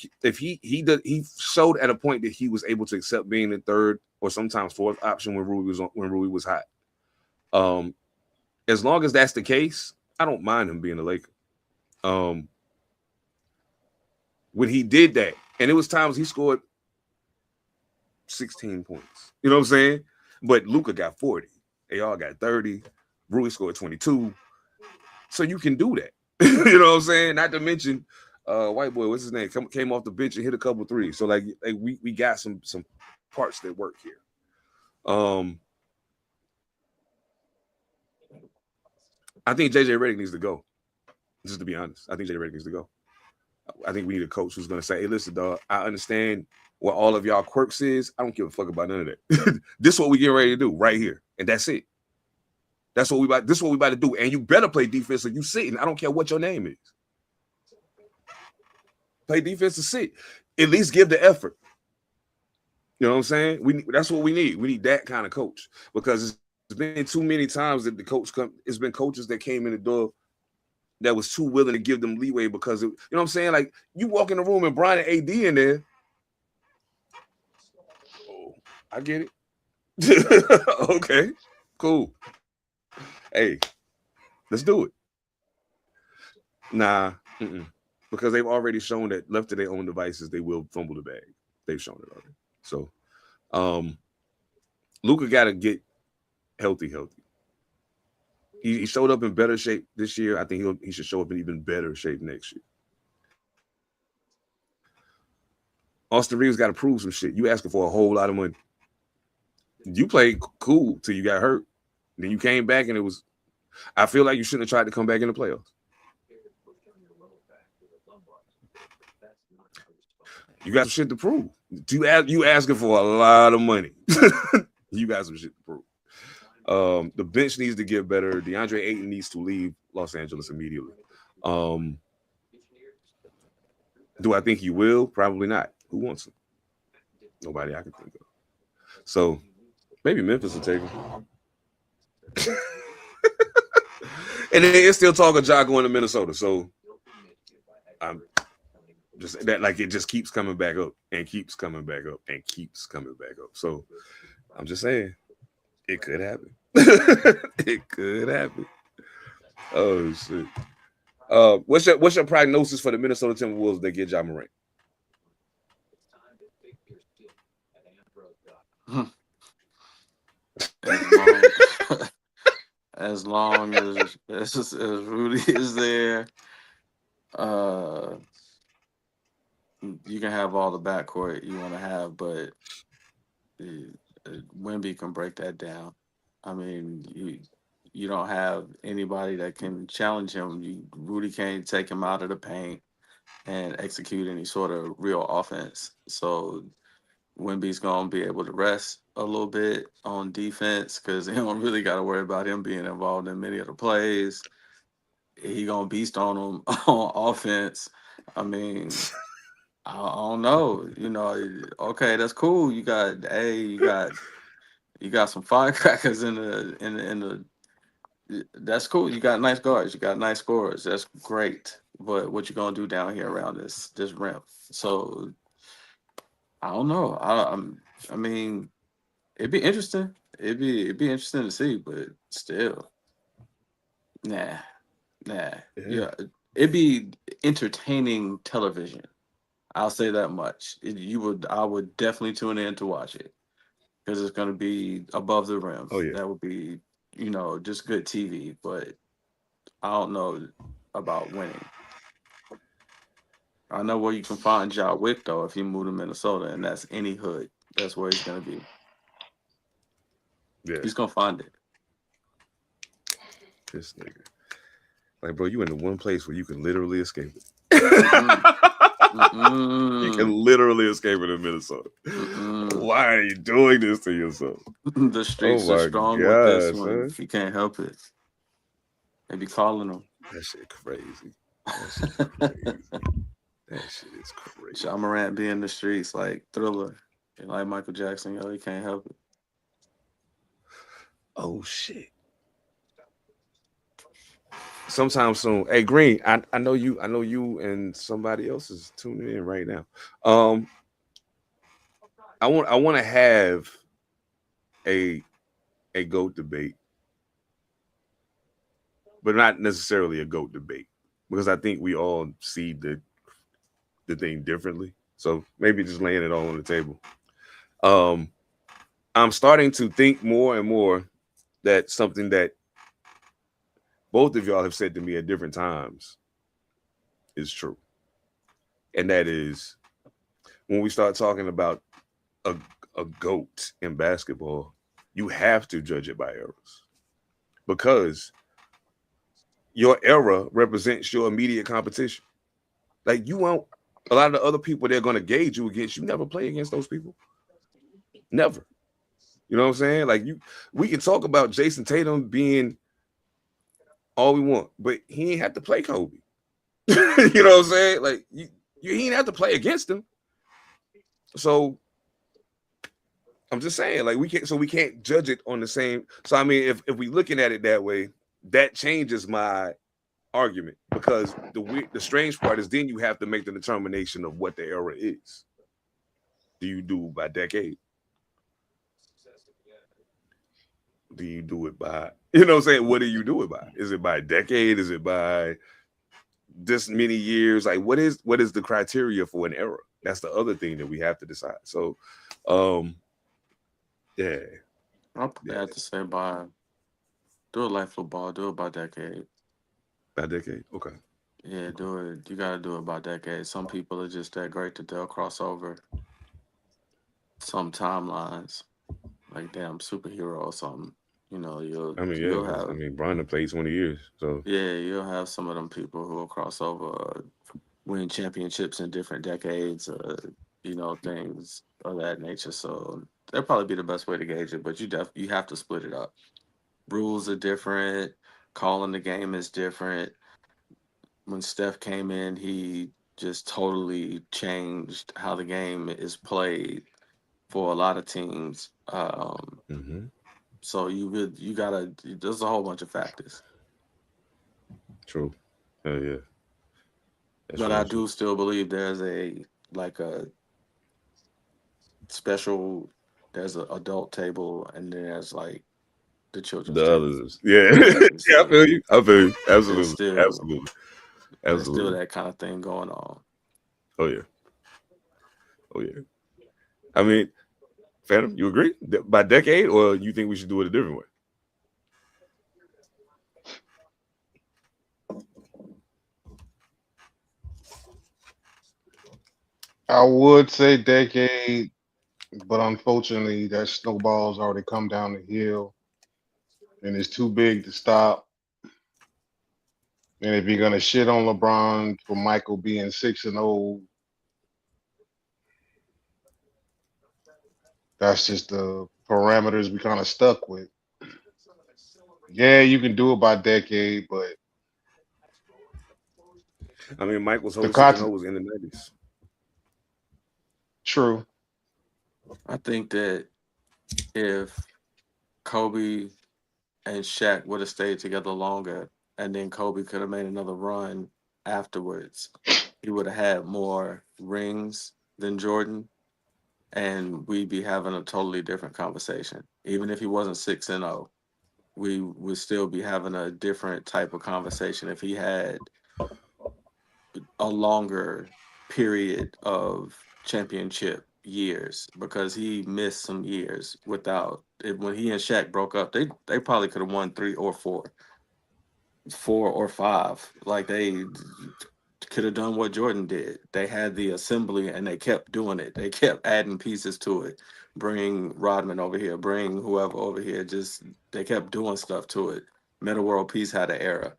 showed at a point that he was able to accept being the third or sometimes fourth option when Rui was hot. As long as that's the case, I don't mind him being a Laker. When he did that, and it was times he scored 16 points. You know what I'm saying? But Luka got 40. They all got 30. Rui scored 22. So you can do that. You know what I'm saying? Not to mention, white boy, what's his name? Came off the bench and hit a couple threes. So like we got some parts that work here. I think JJ Redick needs to go. Just to be honest, I think JJ Redick needs to go. I think we need a coach who's going to say, hey, listen, dog, I understand what all of y'all quirks is. I don't give a fuck about none of that. This is what we getting ready to do right here. And that's it. This is what we about to do. And you better play defense or you sitting. I don't care what your name is. Play defense or sit. At least give the effort. You know what I'm saying? That's what we need. We need that kind of coach. Because it's been too many times that it's been coaches that came in the door that was too willing to give them leeway because you know what I'm saying? Like you walk in the room and Brian and AD in there. Oh, I get it. Okay, cool. Hey, let's do it. Nah, because they've already shown that left to their own devices, they will fumble the bag. They've shown it already. So, Luka got to get healthy. He showed up in better shape this year. I think he should show up in even better shape next year. Austin Reeves got to prove some shit. You asking for a whole lot of money. You played cool till you got hurt. Then you came back and it was. I feel like you shouldn't have tried to come back in the playoffs. You got some shit to prove. You asking for a lot of money. You got some shit to prove. The bench needs to get better. DeAndre Ayton needs to leave Los Angeles immediately. Do I think he will? Probably not. Who wants him? Nobody I can think of. So maybe Memphis will take him. And then it's still talking Ja going to Minnesota. So I'm just that like it just keeps coming back up and keeps coming back up and keeps coming back up. So I'm just saying it could happen. It could happen. Oh shit. What's your prognosis for the Minnesota Timberwolves that get Ja Morant? As long as Rudy is there, you can have all the backcourt you want to have, but Wemby can break that down. I mean, you don't have anybody that can challenge him. Rudy can't take him out of the paint and execute any sort of real offense. So Wemby's gonna be able to rest a little bit on defense because they don't really got to worry about him being involved in many of the plays. He gonna beast on them on offense. I mean, I don't know. Okay, that's cool. You got some firecrackers in the. That's cool. You got nice guards. You got nice scorers. That's great. But what you gonna do down here around this rim? So I don't know. I mean, it'd be interesting. It'd be interesting to see, but still, nah, nah. Yeah. Yeah, it'd be entertaining television. I'll say that much. I would definitely tune in to watch it because it's going to be above the rim. Oh yeah. That would be, just good TV. But I don't know about winning. I know where you can find Ja Wick though if you move to Minnesota, and that's any hood. That's where he's going to be. Yeah. He's going to find it. This nigga. Like, bro, you in the one place where you can literally escape it. You can literally escape it in Minnesota. Why are you doing this to yourself? The streets are strong with this one. If you can't help it, they be calling them. That shit crazy. That shit crazy. That shit is crazy. Ja Morant be in the streets like Thriller, and like Michael Jackson. He can't help it. Oh shit. Sometime soon. Hey Green, I know you and somebody else is tuning in right now. I want to have a GOAT debate, but not necessarily a GOAT debate because I think we all see the thing differently. So maybe just laying it all on the table. I'm starting to think more and more that something that both of y'all have said to me at different times is true. And that is when we start talking about a GOAT in basketball, you have to judge it by eras because your era represents your immediate competition. Like you won't, a lot of the other people they're going to gauge you against, you never play against those people. Never. You know what I'm saying? Like we can talk about Jason Tatum being all we want, but he ain't have to play Kobe. You know what I'm saying? Like he ain't have to play against him. So I'm just saying, like we can't judge it on the same. So I mean, if we looking at it that way, that changes my argument because the strange part is then you have to make the determination of what the era is. Do you do by decade? Do you do it by, you know what I'm saying? What do you do it by? Is it by decade? Is it by this many years? Like what is the criteria for an era? That's the other thing that we have to decide. So yeah. I'll have to say do it like football, do it by decade. By decade? Okay. Yeah, do it. You gotta do it by decade. Some people are just that great that they'll cross over some timelines, like damn superhero or something. You'll have. Brian played 20 years, so yeah, you'll have some of them people who will cross over, win championships in different decades, things of that nature. So that'd probably be the best way to gauge it. But you have to split it up. Rules are different. Calling the game is different. When Steph came in, he just totally changed how the game is played for a lot of teams. So you gotta. There's a whole bunch of factors. True. Yeah. But I do still believe there's a special. There's an adult table, and there's like the children's table. Others. Yeah. Yeah, I feel you. Absolutely. There's still that kind of thing going on. Oh yeah. I mean, Phantom, you agree? By decade, or you think we should do it a different way? I would say decade, but unfortunately, that snowball's already come down the hill, and it's too big to stop. And if you're gonna shit on LeBron for Michael being 6-0, that's just the parameters we kind of stuck with. Yeah, you can do it by decade, but I mean, Michael's the whole 6-0 cotton was in the 90s. true. I think that if Kobe and Shaq would have stayed together longer, and then Kobe could have made another run afterwards, he would have had more rings than Jordan, and we'd be having a totally different conversation. Even if he wasn't 6-0, we would still be having a different type of conversation if he had a longer period of championship years, because he missed some years without it. When he and Shaq broke up, they probably could have won four or five. Like they could have done what Jordan did. They had the assembly and they kept doing it. They kept adding pieces to it. Bring Rodman over here, bring whoever over here. Just they kept doing stuff to it. Meta World Peace had an era.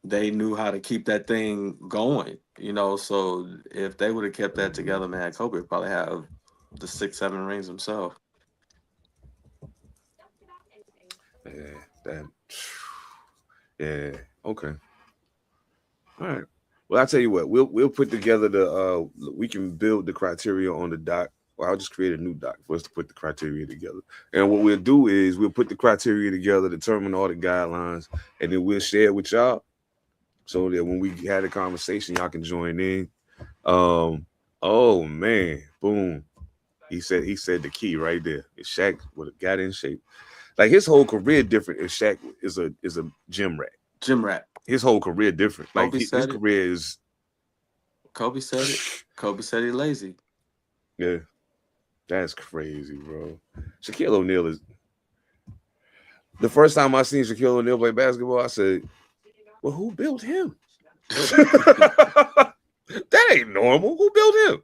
They knew how to keep that thing going, you know. So if they would have kept that together, man, Kobe would probably have the 6, 7 rings himself. Yeah, that. Yeah. Okay. All right. Well, I'll tell you what. We'll put together the. We can build the criteria on the doc. Or I'll just create a new doc for us to put the criteria together. And what we'll do is we'll put the criteria together, determine all the guidelines, and then we'll share it with y'all, so that when we had a conversation, y'all can join in. Oh man, boom. He said the key right there. If Shaq would have got in shape, like his whole career different. If Shaq is a gym rat, Gym rat. his whole career different. Like Kobe his said it. career is. Kobe said it. Kobe said he's lazy. Yeah, that's crazy, bro. Shaquille O'Neal is the first time I seen Shaquille O'Neal play basketball. I said, "Well, who built him?" That ain't normal. Who built him?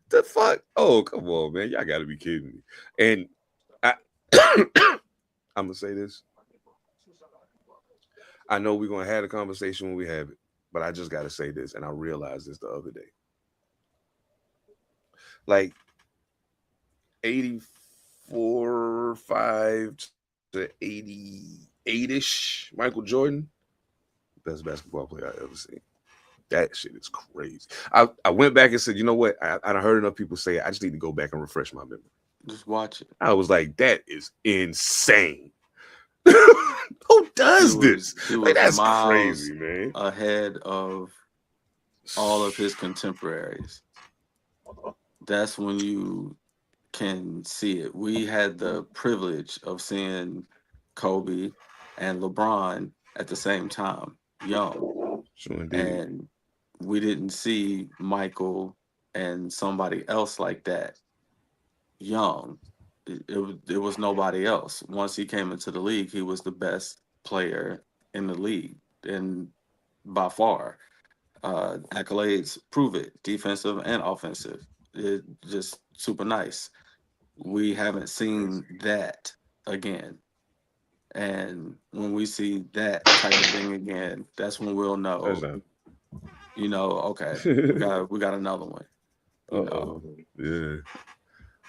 The fuck? Oh, come on, man. Y'all gotta be kidding me. And I I'm gonna say this. I know we're gonna have a conversation when we have it, but I just gotta say this, and I realized this the other day. Like 84, 5 to 88-ish, Michael Jordan, best basketball player I ever seen. That shit is crazy. I went back and said, you know what? I heard enough people say it. I just need to go back and refresh my memory. Just watch it. I was like, that is insane. Who does this? Like, that's crazy, man. Ahead of all of his contemporaries. That's when you can see it. We had the privilege of seeing Kobe and LeBron at the same time, young. Sure indeed. And we didn't see Michael and somebody else like that young. It was nobody else. Once he came into the league, he was the best player in the league, and by far. Accolades prove it, defensive and offensive. It just super nice. We haven't seen that again. And when we see that type of thing again, that's when we'll know, you know, okay, we got another one. You know. Yeah.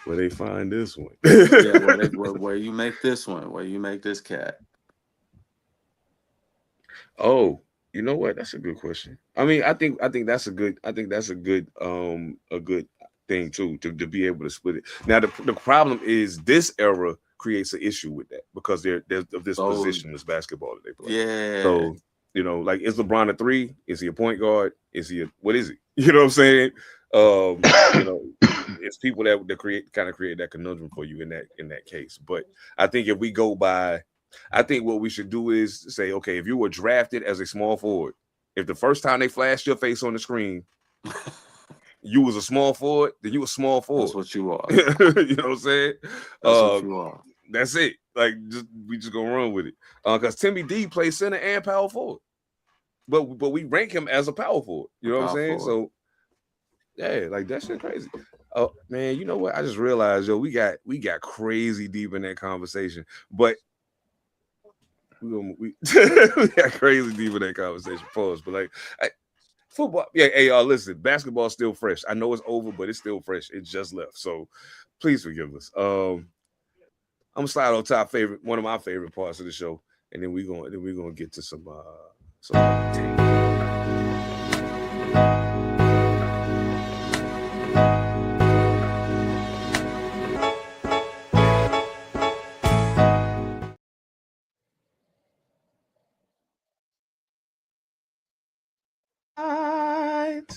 Where they find this one? Yeah, where you make this one, where you make this cat. Oh, you know what? That's a good question. I mean, I think that's a good a good thing too, to be able to split it. Now the problem is this era creates an issue with that because there's of this positionless basketball that they play. Yeah. So, you know, like, is LeBron a 3? Is he a point guard? Is he what is he? You know what I'm saying? You know, it's people that create that conundrum for you in that case. But I think if we go by, I think what we should do is say, okay, if you were drafted as a small forward, if the first time they flashed your face on the screen, you was a small forward, then you a small forward. That's what you are. You know what I'm saying? That's what you are. That's it. Like, we just gonna run with it. Because Timmy D plays center and power forward, but we rank him as a power forward. You know what I'm saying? So yeah, like, that shit crazy. Oh man, you know what? I just realized, yo, we got crazy deep in that conversation, but we we got crazy deep in that conversation. Pause, but like football, yeah. Hey, y'all, listen, basketball's still fresh. I know it's over, but it's still fresh. It just left, so please forgive us. I'm gonna slide on top one of my favorite parts of the show, and then we're gonna get to some. Right.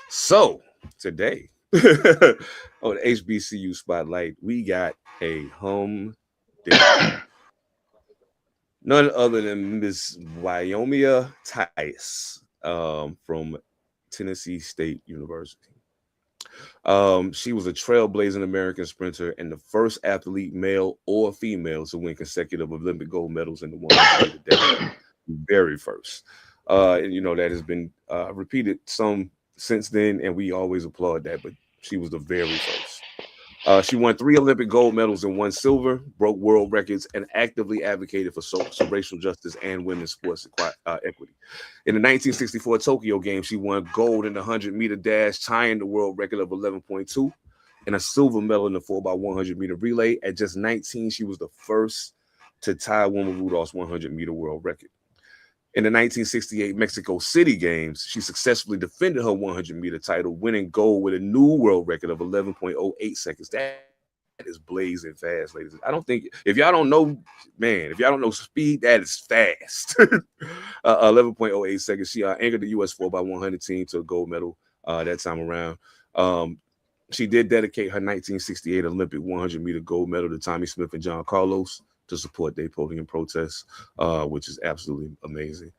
So today on the HBCU Spotlight, we got a none other than Miss Wyomia Tice from Tennessee State University. She was a trailblazing American sprinter and the first athlete, male or female, to win consecutive Olympic gold medals in the 100 meter. Very first. And you know that has been repeated some since then, and we always applaud that. But she was the very first. She won 3 Olympic gold medals and 1 silver, broke world records, and actively advocated for racial justice and women's sports equity. In the 1964 Tokyo Games, she won gold in the 100-meter dash, tying the world record of 11.2, and a silver medal in the 4x100-meter relay. At just 19, she was the first to tie Wilma Rudolph's 100-meter world record. In the 1968 Mexico City Games, she successfully defended her 100-meter title, winning gold with a new world record of 11.08 seconds. That is blazing fast, ladies. I don't think, if y'all don't know, man, if y'all don't know speed, that is fast. 11.08 seconds. She anchored the U.S. 4x100 team to a gold medal that time around. She did dedicate her 1968 Olympic 100-meter gold medal to Tommy Smith and John Carlos to support their podium protests, which is absolutely amazing.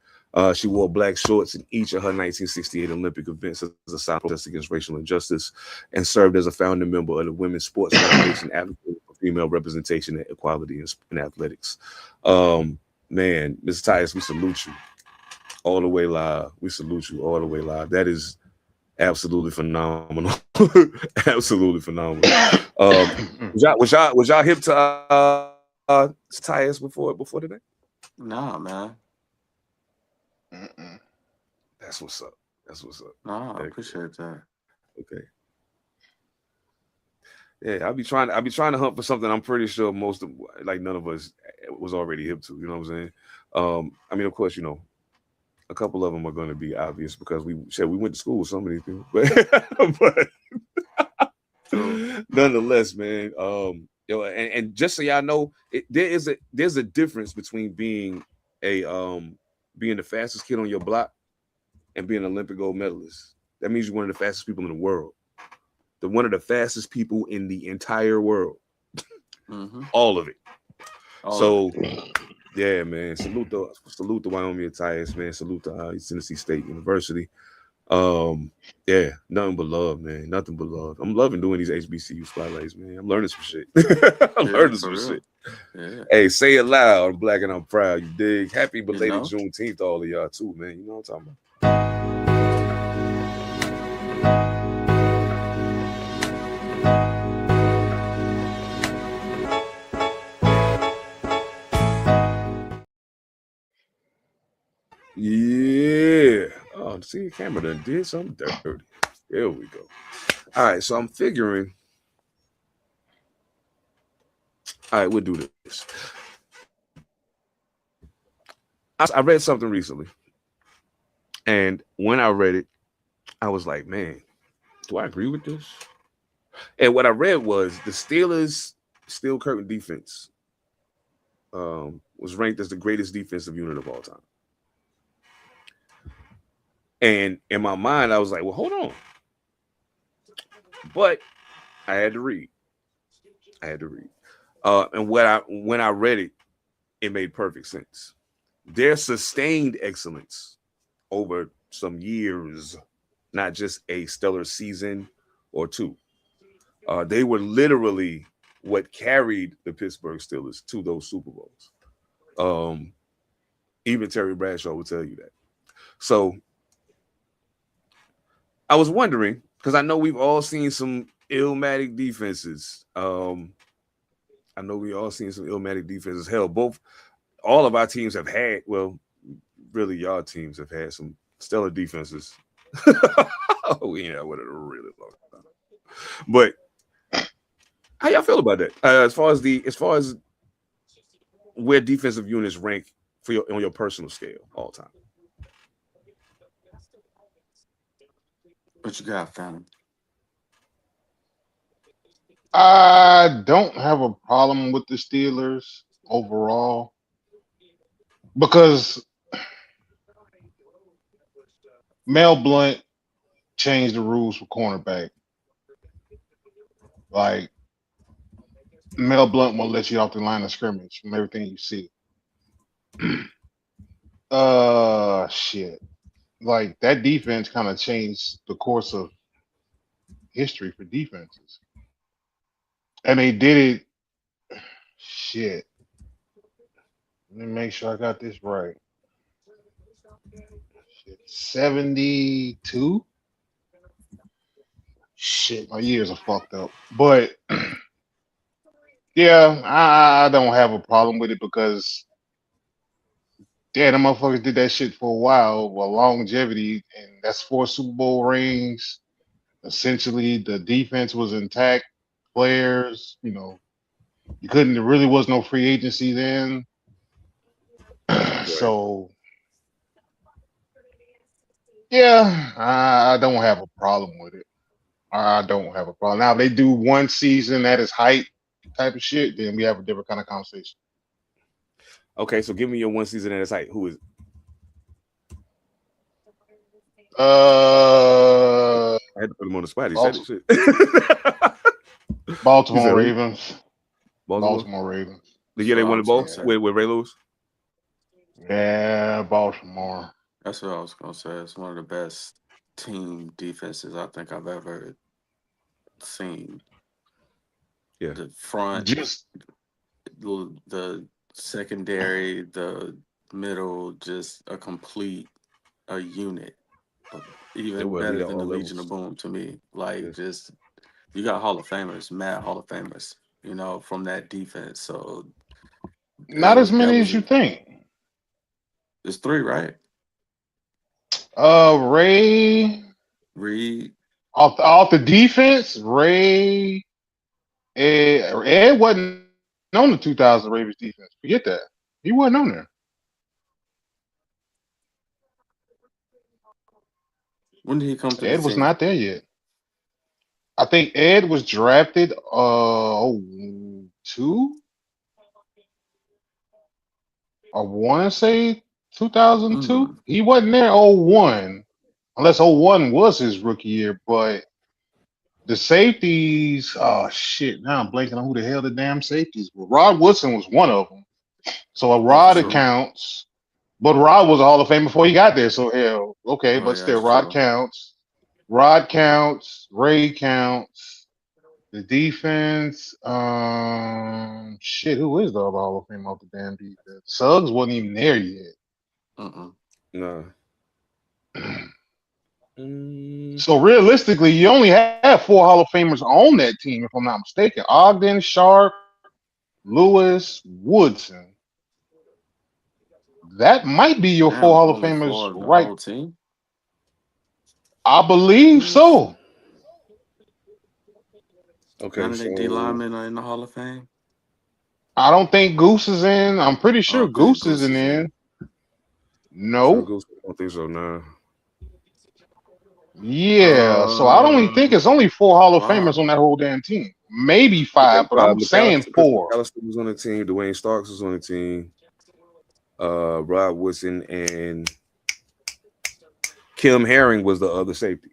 She wore black shorts in each of her 1968 Olympic events as a sign of protest against racial injustice, and served as a founding member of the Women's Sports Foundation, advocating for female representation and equality in athletics. Man, Ms. Tice, we salute you all the way live. We salute you all the way live. That is absolutely phenomenal. Absolutely phenomenal. Was y'all hip to Tyus before today? Nah, man. That's what's up. That's what's up. Nah, I appreciate that. Okay. Yeah, I'll be trying to hunt for something I'm pretty sure none of us was already hip to. You know what I'm saying? I mean, of course, you know, a couple of them are going to be obvious because we went to school with some of these people, but nonetheless, man. And just so y'all know, there's a difference between being the fastest kid on your block and being an Olympic gold medalist. That means you're one of the fastest people in the world. One of the fastest people in the entire world. Mm-hmm. All of it. Yeah, man. Salute the Wyoming Tigers, man. Salute to Tennessee State University. Yeah, nothing but love, man. Nothing but love. I'm loving doing these HBCU spotlights, man. I'm learning some shit. Shit. Yeah. Hey, say it loud. I'm black and I'm proud. You dig? Happy belated Juneteenth to all of y'all too, man. You know what I'm talking about. Yeah. Oh, see, the camera done did something dirty. There we go. All right, so I'm figuring. All right, we'll do this. I read something recently, and when I read it, I was like, man, do I agree with this? And what I read was the Steelers' steel curtain defense was ranked as the greatest defensive unit of all time. And in my mind, I was like, well, hold on. But I had to read. And when I read it, it made perfect sense. Their sustained excellence over some years, not just a stellar season or two. They were literally what carried the Pittsburgh Steelers to those Super Bowls. Even Terry Bradshaw would tell you that. So I was wondering, because I know we've all seen some Illmatic defenses. I know we all seen some Illmatic defenses. Hell, all of our teams have had. Well, really, y'all teams have had some stellar defenses. We ain't had one in a really long time. But how y'all feel about that? As far as where defensive units rank on your personal scale all time. What you got, Phantom? I don't have a problem with the Steelers overall because Mel Blount changed the rules for cornerback. Like Mel Blount won't let you off the line of scrimmage from everything you see. Shit. Like that defense kind of changed the course of history for defenses. And they did it. Shit. Let me make sure I got this right. Shit. 72? Shit, my years are fucked up. But yeah, I don't have a problem with it because yeah, the motherfuckers did that shit for a while, with longevity, and that's 4 Super Bowl rings. Essentially, the defense was intact. Players, you couldn't. There really was no free agency then. So yeah, I don't have a problem with it. I don't have a problem. Now, if they do one season at its height type of shit, then we have a different kind of conversation. Okay, so give me your one season at its height. Who is it? I had to put him on the spot. He said it. Shit. Baltimore Ravens. Baltimore Ravens. The year they won the ball with Ray Lewis? Yeah, Baltimore. That's what I was gonna say. It's one of the best team defenses I think I've ever seen. Yeah. The front, Just the secondary, the middle, just a unit. Even better than the Legion of Boom to me. Like, just you got Hall of Famers, mad Hall of Famers, from that defense. So not as many as you think. There's 3, right? Ray Reed. Off the defense, Ray Ed wasn't on the 2000 Ravens defense. Forget that. He wasn't on there. When did he come to Ed the was team? not there yet. I think Ed was drafted 2. I want to say 2002. He wasn't there 01, unless 01 was his rookie year. But the safeties, oh shit! Now I'm blanking on who the hell the damn safeties were. Rod Woodson was one of them, so a Rod accounts. But Rod was a Hall of Fame before he got there, so hell, okay. But still, Rod counts. Rod counts. Ray counts. The defense, shit, who is the other Hall of Fame off the damn defense? Suggs wasn't even there yet. No. So realistically, you only have 4 Hall of Famers on that team, if I'm not mistaken. Ogden, Sharp, Lewis, Woodson. That might be your 4 Hall of Famers, right? Whole team? I believe so. Okay, none of the D linemen are in the Hall of Fame. I don't think Goose is in. I'm pretty sure Goose isn't in. No. Goose, I don't think so. No. Yeah, so I don't even think it's only 4 Hall of Famers on that whole damn team. Maybe 5, but I'm saying 4. Alistair was on the team. Dwayne Starks was on the team. Rod Woodson and Kim Herring was the other safety.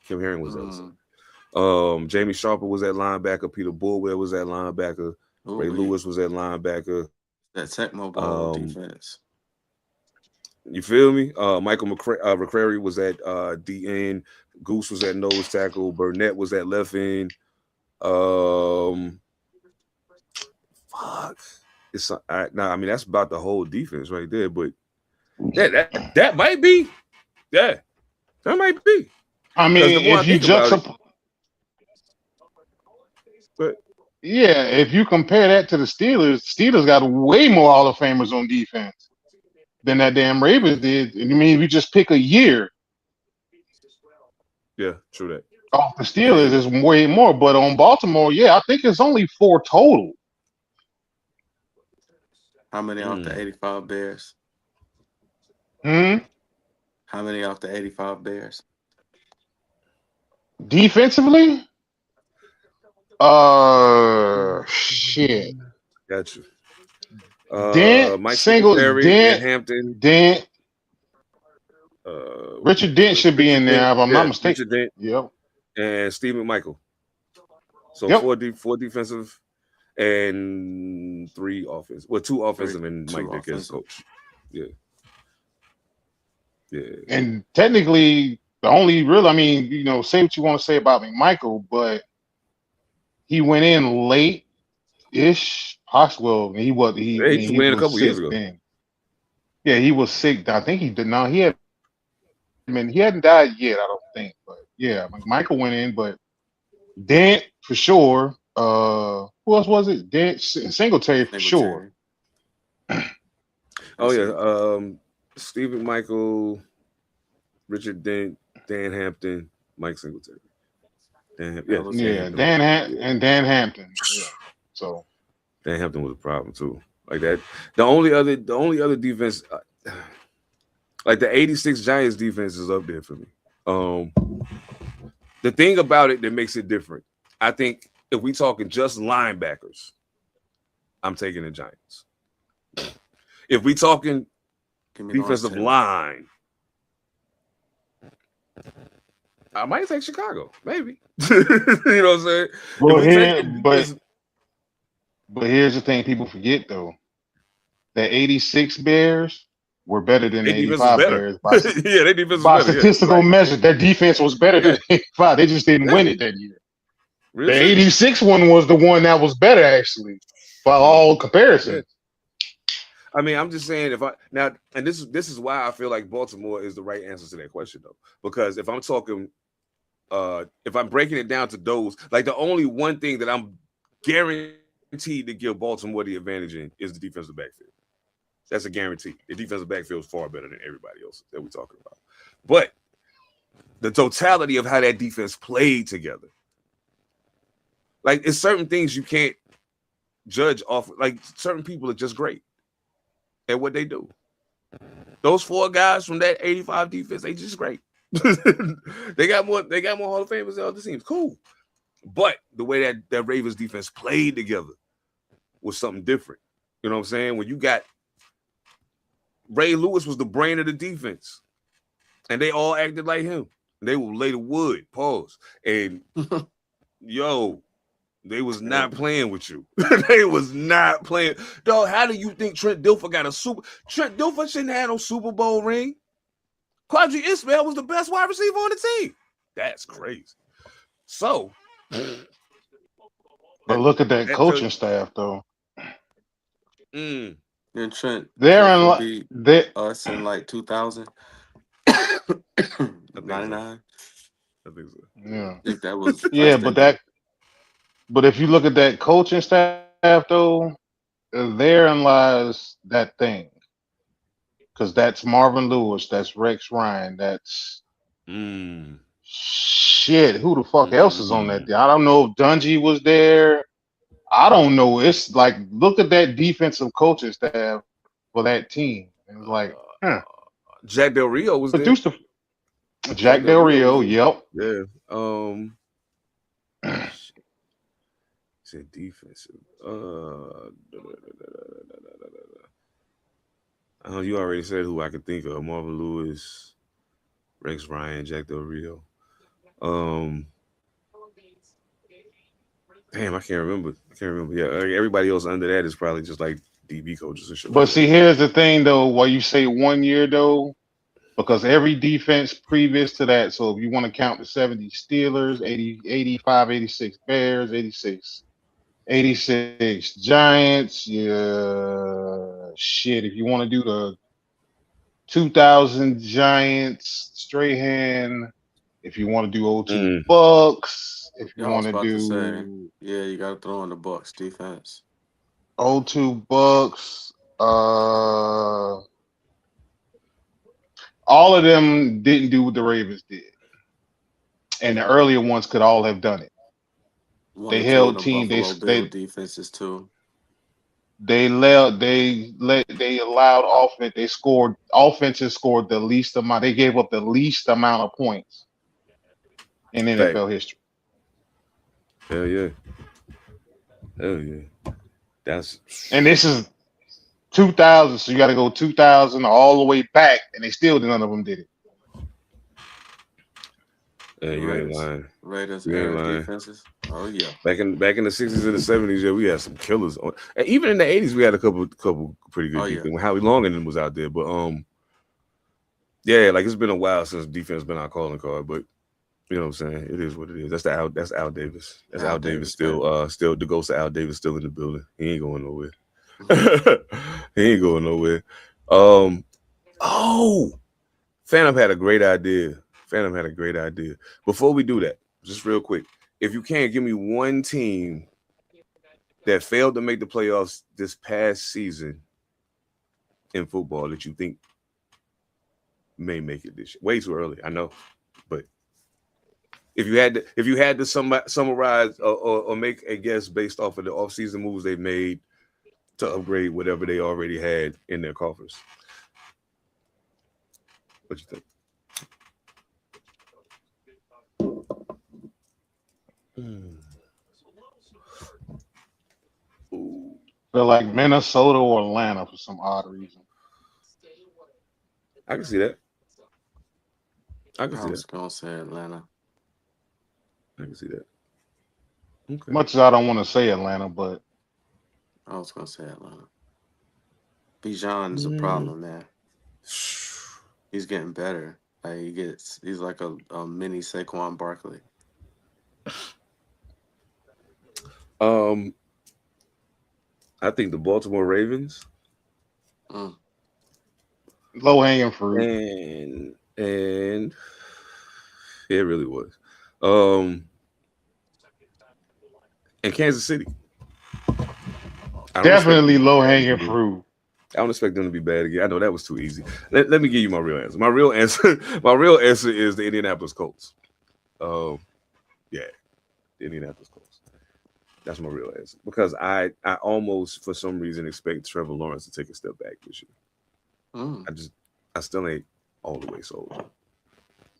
Kim Herring was the other safety. Jamie Sharper was at linebacker. Peter Bulwell was at linebacker. Ray Lewis was at linebacker. That Tecmo Bowl defense. You feel me? Michael McCrary was at DN. Goose was at nose tackle. Burnett was at left end. Fuck. I mean, that's about the whole defense right there. But that might be. Yeah, that might be. I mean, if you juxtapose. Yeah, if you compare that to the Steelers got way more Hall of Famers on defense than that damn Ravens did. And I mean, we just pick a year Yeah, true that. off the Steelers And is way more. But on Baltimore, yeah, I think it's only 4 total. How many off the 85 Bears? Hmm. How many off the 85 Bears? Defensively, shit. got you. Dent, Mike single, Singletary, Dan Hampton, Dent. uh, Richard Dent should be in Richard Dent, there if I'm not yeah, mistaken. Richard Dent, Yep. and Stephen Michael. So Yep. four defensive and 3 offensive. Well, 2 offensive and Two Mike Dick as offensive. coach. Yeah. Yeah. And technically, the only real, I mean, you know, say what you want to say about McMichael, but he went in late ish. Possible. He was. I Hey, he mean, just he went in a was couple years sick ago. then. Yeah, he was sick. I think he did. No, he had. I mean, he hadn't died yet. I don't think. But yeah, McMichael went in, but Dent for sure. Who else was it? Dent, Singletary for sure. Singletary. Oh yeah. Stephen Michael, Richard Dent, Dan Hampton, Mike Singletary. That was Yeah, it. Dan Hampton. Yeah. So Dan Hampton was a problem too. Like that. The only other defense, like the '86 Giants defense, is up there for me. The thing about it that makes it different, I think, if we talking just linebackers, I'm taking the Giants. If we talking Give me defensive Lawrence line, I might take Chicago, maybe. You know what I'm saying? well, If we take but here's the thing people forget though. The 86 Bears were better than the their defense is 85 better. Bears Yeah, their defense is by better. statistical Yeah, right. measure. Their defense was better Yeah. than the 85. They just didn't Yeah. win it that year. Real The shit. 86 one was the one that was better actually by all comparisons. I mean, I'm just saying and this is why I feel like Baltimore is the right answer to that question though, because if I'm talking, if I'm breaking it down to those, like the only one thing that I'm guaranteed to give Baltimore the advantage in is the defensive backfield. That's a guarantee. The defensive backfield is far better than everybody else that we're talking about, but the totality of how that defense played together, like it's certain things you can't judge off. Like certain people are just great at what they do. Those 4 guys from that 85 defense, they just great. They got more Hall of Famers than other teams. Cool. But the way that Ravens defense played together was something different. You know what I'm saying? When you got Ray Lewis was the brain of the defense, and they all acted like him. They will lay the wood, pause. And yo, they was not playing with you. They was not playing. Dog, how do you think Trent Dilfer got a super? Trent Dilfer shouldn't have no Super Bowl ring. Quadri Ismail was the best wide receiver on the team. That's crazy. So, But look at that coaching staff though. And Trent They're beat us in like 2000. 99. I think so. Yeah. I think that was Yeah, but if you look at that coaching staff though, therein lies that thing. Because that's Marvin Lewis, that's Rex Ryan, that's shit. Who the fuck else is on that? I don't know if Dungy was there. I don't know. It's like look at that defensive coaching staff for that team. It was like, Jack Del Rio was there. Jack Del Rio, yep. Yeah. Said defensive. You already said who I could think of: Marvin Lewis, Rex Ryan, Jack Del Rio. Damn, I can't remember. Yeah, everybody else under that is probably just like DB coaches and shit. But see, here's the thing though. Why you say 1 year though? Because every defense previous to that, so if you want to count the 70 Steelers, 80, 85, 86 Bears, 86 Giants, yeah, shit. If you want to do the 2000 Giants, Strahan, If you want to do 0-2 Mm. Bucks, if you Yeah, I was want to about to say, do yeah, you got to throw in the Bucks defense. 0-2 Bucks, all of them didn't do what the Ravens did, and the earlier ones could all have done it. One They or two of held them team. Buffalo Bill defenses too. They allowed offense. They scored offenses scored the least amount. They gave up the least amount of points in Fact. NFL history. Hell yeah. Hell yeah. That's And this is 2000, so you got to go 2000 all the way back, and they still none of them did it. yeah, you ain't lying. Raiders You ain't era lying. defenses. Oh yeah. Back in the 60s and the 70s, yeah, we had some killers. And even in the 80s, we had a couple pretty good defense. When Howie Long and them was out there, but yeah, like it's been a while since defense been our calling card, but you know what I'm saying? It is what it is. That's Al Davis. That's Al Davis still the ghost of Al Davis still in the building. He ain't going nowhere. He ain't going nowhere. Phantom had a great idea. Before we do that, just real quick, if you can't give me one team that failed to make the playoffs this past season in football that you think may make it this year. Way too early, I know, but if you had to summarize or make a guess based off of the offseason moves they've made to upgrade whatever they already had in their coffers, what you think? Feel like Minnesota or Atlanta for some odd reason. I can see that. I was gonna say Atlanta. I can see that. Okay. Much as I don't want to say Atlanta, but I was gonna say Atlanta. Bijan is a problem, man. He's getting better. Like he's like a mini Saquon Barkley. I think the Baltimore Ravens. Low hanging fruit. And it really was. And Kansas City. Definitely low hanging fruit. I don't expect them to be bad again. I know that was too easy. Let me give you my real answer. My real answer is the Indianapolis Colts. Yeah, the Indianapolis Colts. That's my real answer because I almost for some reason expect Trevor Lawrence to take a step back this year. I still ain't all the way sold.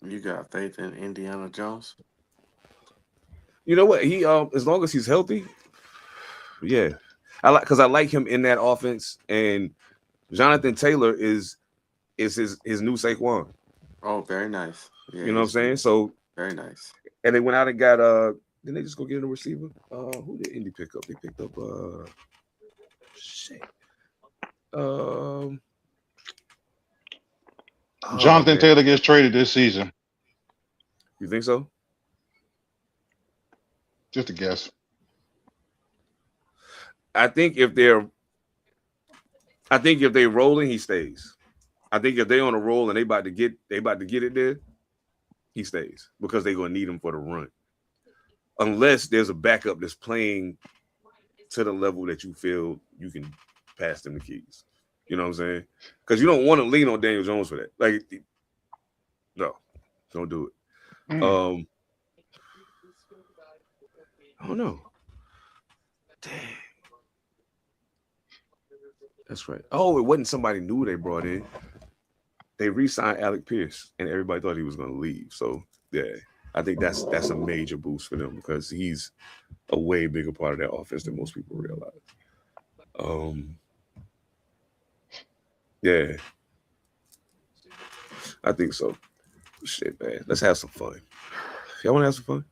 You got faith in Indiana Jones? You know what? He as long as he's healthy, yeah. I like him in that offense, and Jonathan Taylor is his new Saquon. Oh, very nice. Yeah, you know what I'm saying? So very nice. And they went out and got didn't they just go get a receiver? Who did Indy pick up? They picked up shit. Jonathan Taylor gets traded this season. You think so? Just a guess. I think if they're rolling, he stays. I think if they're on a roll and they about to get it there, he stays because they're gonna need him for the run. Unless there's a backup that's playing to the level that you feel you can pass them the keys. You know what I'm saying? Because you don't want to lean on Daniel Jones for that. Like, no, don't do it. I don't know. Dang. That's right. Oh, it wasn't somebody new they brought in. They re-signed Alec Pierce, and everybody thought he was going to leave. So, yeah, I think that's a major boost for them because he's a way bigger part of their offense than most people realize. Yeah, I think so. Shit, man, let's have some fun. Y'all want to have some fun?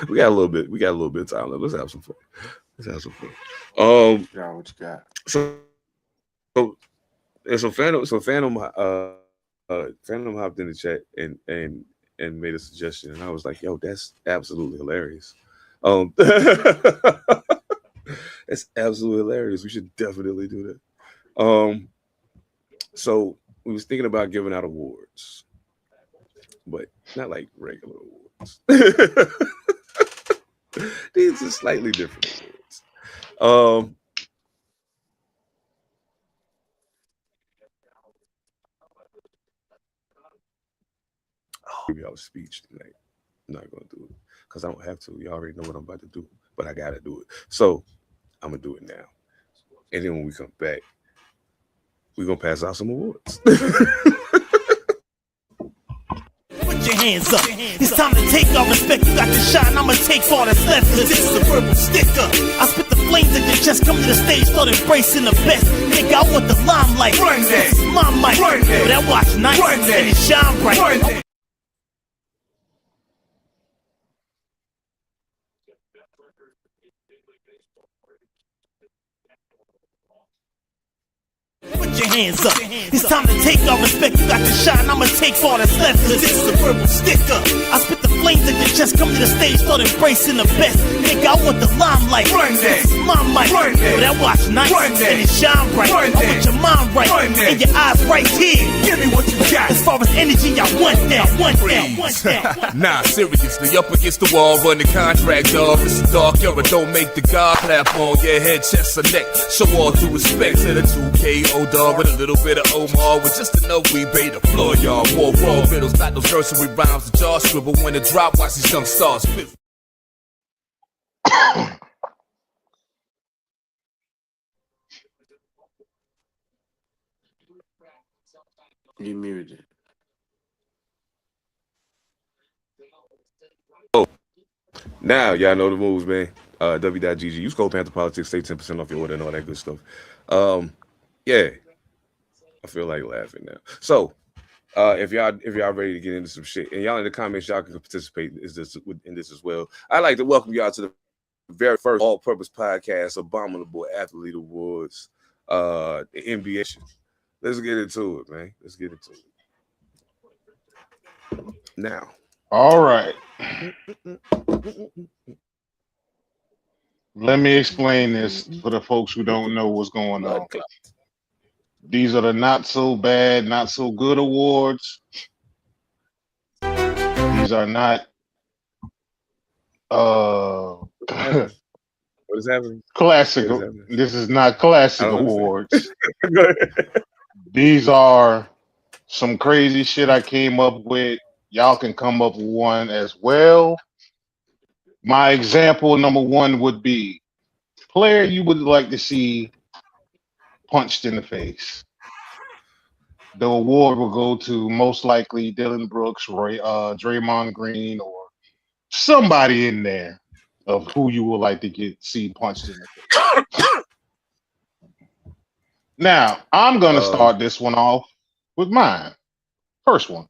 We got a little bit of time left. Let's have some fun. Yeah, what you got? Phantom hopped in the chat and made a suggestion, and I was like, "Yo, that's absolutely hilarious." That's absolutely hilarious. We should definitely do that. So we was thinking about giving out awards, but not like regular awards. These are slightly different awards. Give y'all a speech tonight. I'm not gonna do it because I don't have to. You already know what I'm about to do, but I gotta do it. So I'm gonna do it now. And then when we come back, we're gonna pass out some awards. Put your hands up. It's time to take our respect. You got to shine. I'ma take all that's left. Cause this is a purple sticker. I spit the flames at your chest. Come to the stage, start embracing the best. Nigga, I want the limelight. Run that. This is my mic. Run that. But I watch nice and it shine bright. Run that. Put your hands up. It's time to take our respect. You got to shine. I'ma take all that's left. Cause this is a purple sticker. I spit the flames at your chest. Come to the stage, start embracing the best. Nigga, I want the limelight. Run that. This is my mic. Run that. But I watch nice and it shine bright. I want your mind right and your eyes right here. Give me what you got. As far as energy, I want that. Want that. Want that. Nah, seriously, up against the wall, run the contract, dog. It's a dark era, don't make the God clap on your head, chest, or neck. Show all due respect to the 2KO dog with a little bit of Omar, with just enough we pay the floor, y'all. More raw riddles, not those nursery rhymes, the jaw scribble when the drop, watch these young stars spit. You muted. Oh, now y'all know the moves, man. W.GG. Use code Panther Politics, save 10% off your order and all that good stuff. Yeah, I feel like laughing now. So, if y'all ready to get into some shit, and y'all in the comments, y'all can participate in this as well. I'd like to welcome y'all to the very first all-purpose podcast, Abominable Athlete Awards, the NBA. Let's get into it, man. Let's get into it. Now. All right. Let me explain this for the folks who don't know what's going on. These are the not so bad, not so good awards. These are not what is happening? Classic. What is happening? This is not classic awards. These are some crazy shit I came up with. Y'all can come up with one as well. My example number one would be player you would like to see punched in the face. The award will go to most likely Dylan Brooks, Draymond Green, or somebody in there of who you would like to see punched in the face. Now, I'm going to start this one off with mine. First one.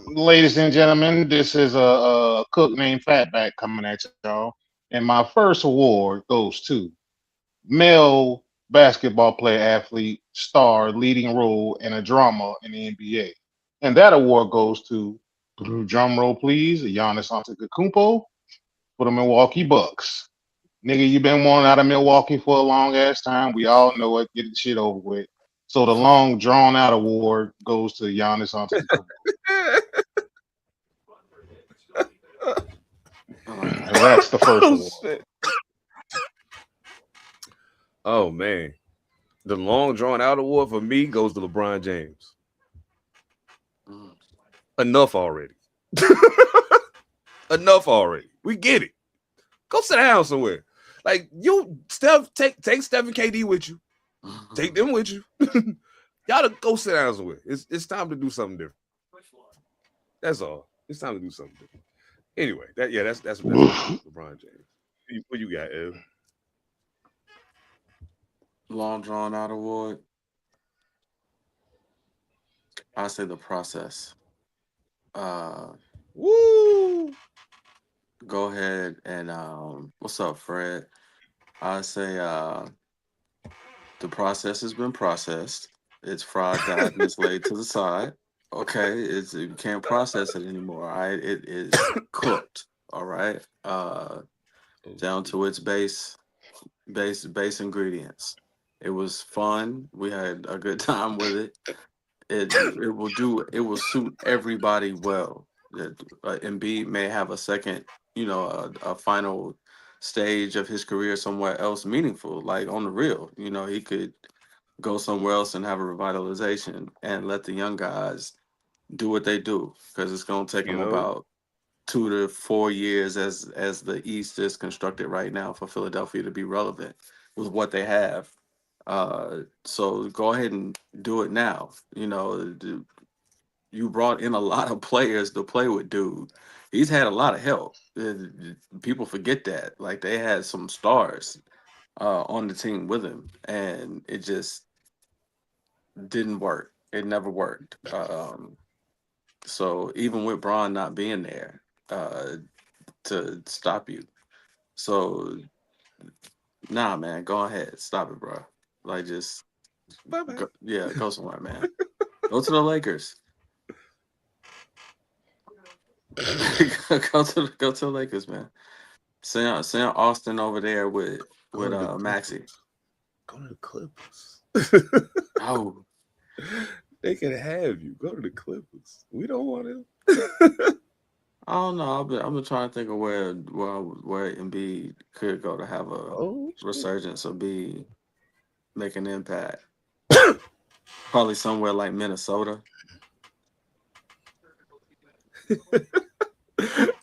Ladies and gentlemen, this is a cook named Fatback coming at y'all. And my first award goes to male basketball player, athlete, star, leading role in a drama in the NBA. And that award goes to, drum roll please, Giannis Antetokounmpo for the Milwaukee Bucks. Nigga, you been wanting out of Milwaukee for a long ass time. We all know it. Get the shit over with. So the long drawn out award goes to Giannis Antetokounmpo. And that's the first award. Oh man, the long drawn out award for me goes to LeBron James. Enough already. Enough already. We get it. Go sit down somewhere. Like you, Steph, take Steph and KD with you. Take them with you. Y'all go sit down somewhere. It's time to do something different. That's all. It's time to do something different. Anyway, that's LeBron James. What you got, Ev? Long drawn out award. I say the process. Woo! Go ahead and what's up, Fred? I say the process has been processed. It's fried, died, and it's laid to the side. Okay, you can't process it anymore. All right, it is cooked. All right, down to its base ingredients. It was fun. We had a good time with it. it will suit everybody well. Embiid may have a second, a final stage of his career somewhere else meaningful, like on the real. He could go somewhere else and have a revitalization and let the young guys do what they do, because it's going to take You them know, about 2 to 4 years as the East is constructed right now for Philadelphia to be relevant with what they have. So go ahead and do it now. You brought in a lot of players to play with dude. He's had a lot of help. People forget that. Like, they had some stars on the team with him, and it just didn't work. It never worked. So even with Braun not being there to stop you, so nah, man, go ahead, stop it, bro. Like, just bye-bye. yeah, go somewhere, man. Go to the Lakers. Go to the Lakers, man. Send Austin over there with Go to the Maxi. Go to the Clippers. Oh, They can have you. Go to the Clippers. We don't want him. I don't know. I've been trying to think of where Embiid could go to have a Oh, shit. resurgence or make an impact. Probably somewhere like Minnesota.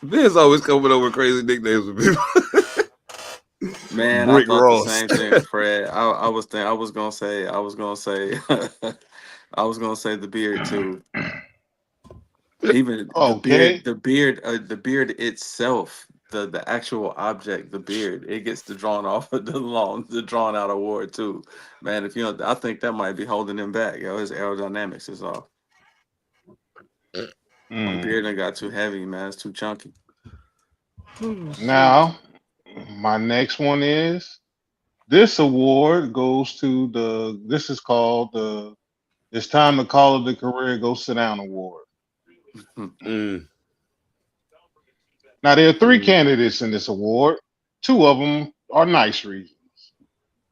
Ben's always coming up with crazy nicknames for people. Man, Brick I thought Ross. the same thing, Fred. I was gonna say I was gonna say the beard too. Even Okay. the beard itself, the actual object, the beard, it gets the drawn off of the drawn out award too. Man, if you don't, I think that might be holding him back. His aerodynamics is off. My beard done got too heavy, man. It's too chunky. Now, my next one is this award goes to this is called the It's Time to Call It the Career Go Sit Down Award. Mm. Now, there are three candidates in this award. Two of them are nice reasons.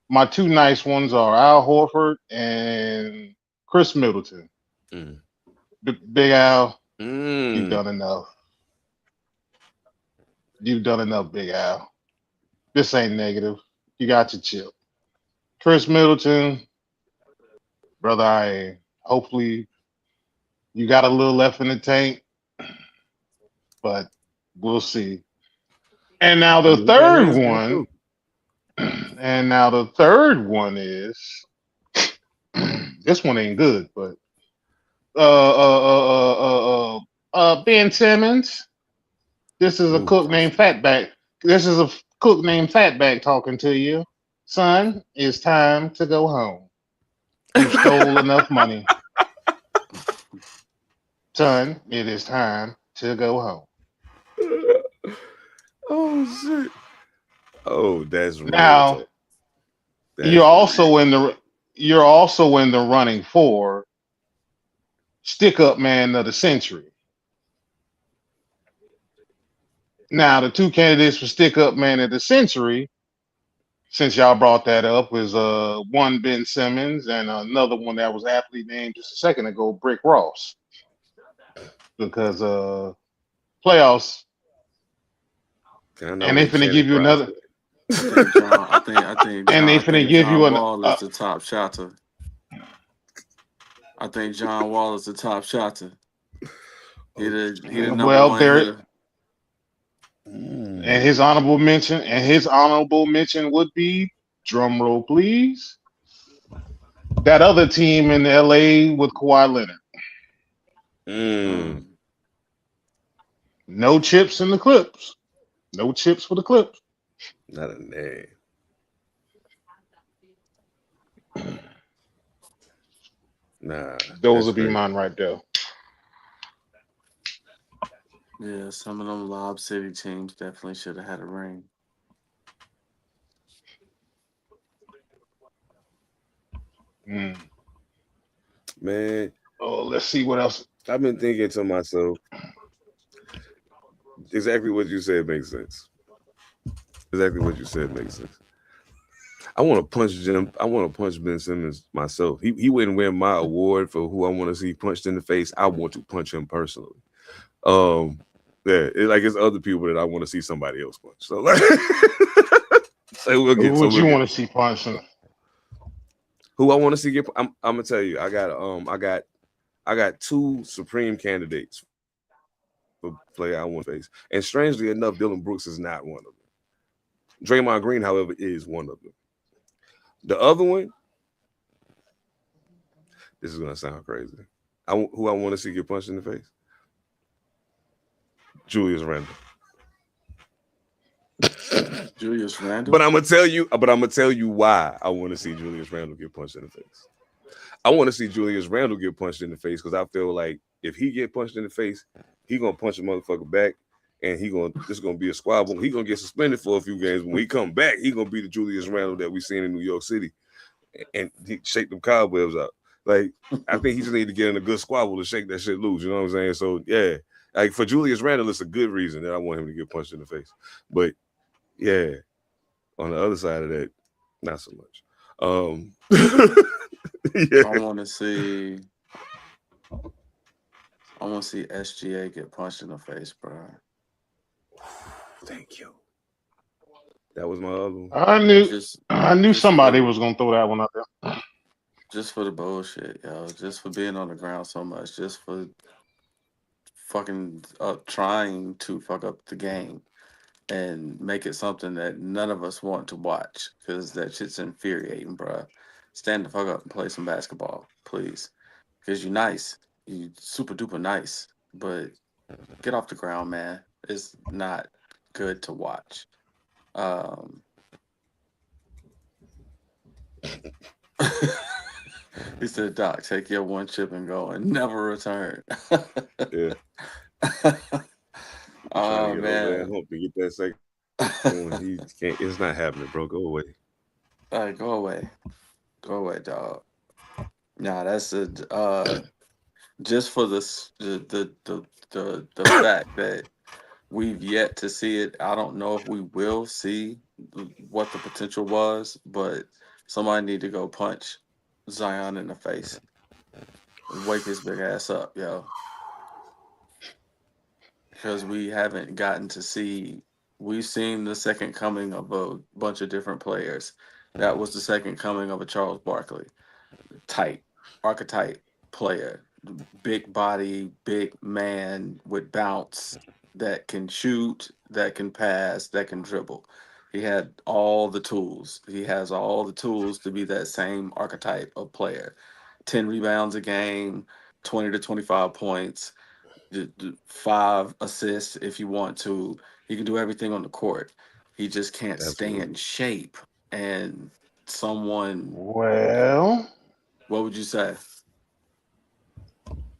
My two nice ones are Al Horford and Chris Middleton. Mm. Big Al, Mm. you've done enough. You've done enough, Big Al. This ain't negative. You got your chip. Chris Middleton, brother, hopefully you got a little left in the tank, but we'll see. And now the third one, is this one ain't good, but Ben Simmons. This is a cook named Fatback. This is a cook named Fatback talking to you. Son, it's time to go home. You stole enough money. Son, it is time to go home. Oh shit. Oh, that's real. Now you're also in the running for stick up man of the century. Now the two candidates for stick up man of the century, since y'all brought that up, was one Ben Simmons and another one that was aptly named just a second ago, Brick Ross. Because playoffs, and they finna give you another. I think and they finna give you John Wall is the top shotter. I think John Wall is the top shotter. He the number one hitter. And his honorable mention would be, drum roll please, that other team in LA with Kawhi Leonard. No chips in the Clips. No chips for the Clips. Not a name. Nah. Those would be mine right there. Yeah, some of them Lob City teams definitely should have had a ring. Man. Oh, let's see what else. I've been thinking to myself, exactly what you said makes sense. Exactly what you said makes sense. I want to punch Jim. I want to punch Ben Simmons myself. He wouldn't win my award for who I want to see punched in the face. I want to punch him personally. Yeah, it's other people that I want to see somebody else punch. So like, so Who would you want to see punching? who I want to see get. I'm gonna tell you. I got two supreme candidates for player I want to face, and strangely enough, Dylan Brooks is not one of them. Draymond Green, however, is one of them. The other one, this is gonna sound crazy. Who I want to see get punched in the face? Julius Randle. Julius Randle. But I'm gonna tell you why I want to see Julius Randle get punched in the face. I want to see Julius Randle get punched in the face because I feel like if he get punched in the face, he gonna punch a motherfucker back, and this is gonna be a squabble. He gonna get suspended for a few games. When he come back, he gonna be the Julius Randle that we seen in New York City, and he shake them cobwebs out. Like I think he just need to get in a good squabble to shake that shit loose. You know what I'm saying? So yeah, like for Julius Randle, it's a good reason that I want him to get punched in the face. But yeah, on the other side of that, not so much. Yeah. I want to see SGA get punched in the face, bro. Thank you. That was my other one. I knew somebody was gonna throw that one out there. Just for the bullshit, yo. Just for being on the ground so much. Just for fucking trying to fuck up the game and make it something that none of us want to watch because that shit's infuriating, bro. Stand the fuck up and play some basketball, please. Because you're nice. You super duper nice. But get off the ground, man. It's not good to watch. He said, Doc, take your one chip and go and never return. Yeah. Oh, man. Hope to get that second one. He can't. It's not happening, bro. Go away. All right, go away. Go away, dog. Nah, that's just for the fact that we've yet to see it. I don't know if we will see what the potential was, but somebody need to go punch Zion in the face. Wake his big ass up, yo. Because we haven't gotten to see. We've seen the second coming of a bunch of different players. That was the second coming of a Charles Barkley. Tight, archetype player. Big body, big man with bounce that can shoot, that can pass, that can dribble. He had all the tools. He has all the tools to be that same archetype of player. 10 rebounds a game, 20 to 25 points, 5 assists if you want to. He can do everything on the court. He just can't stay in shape. And someone. Well, what would you say?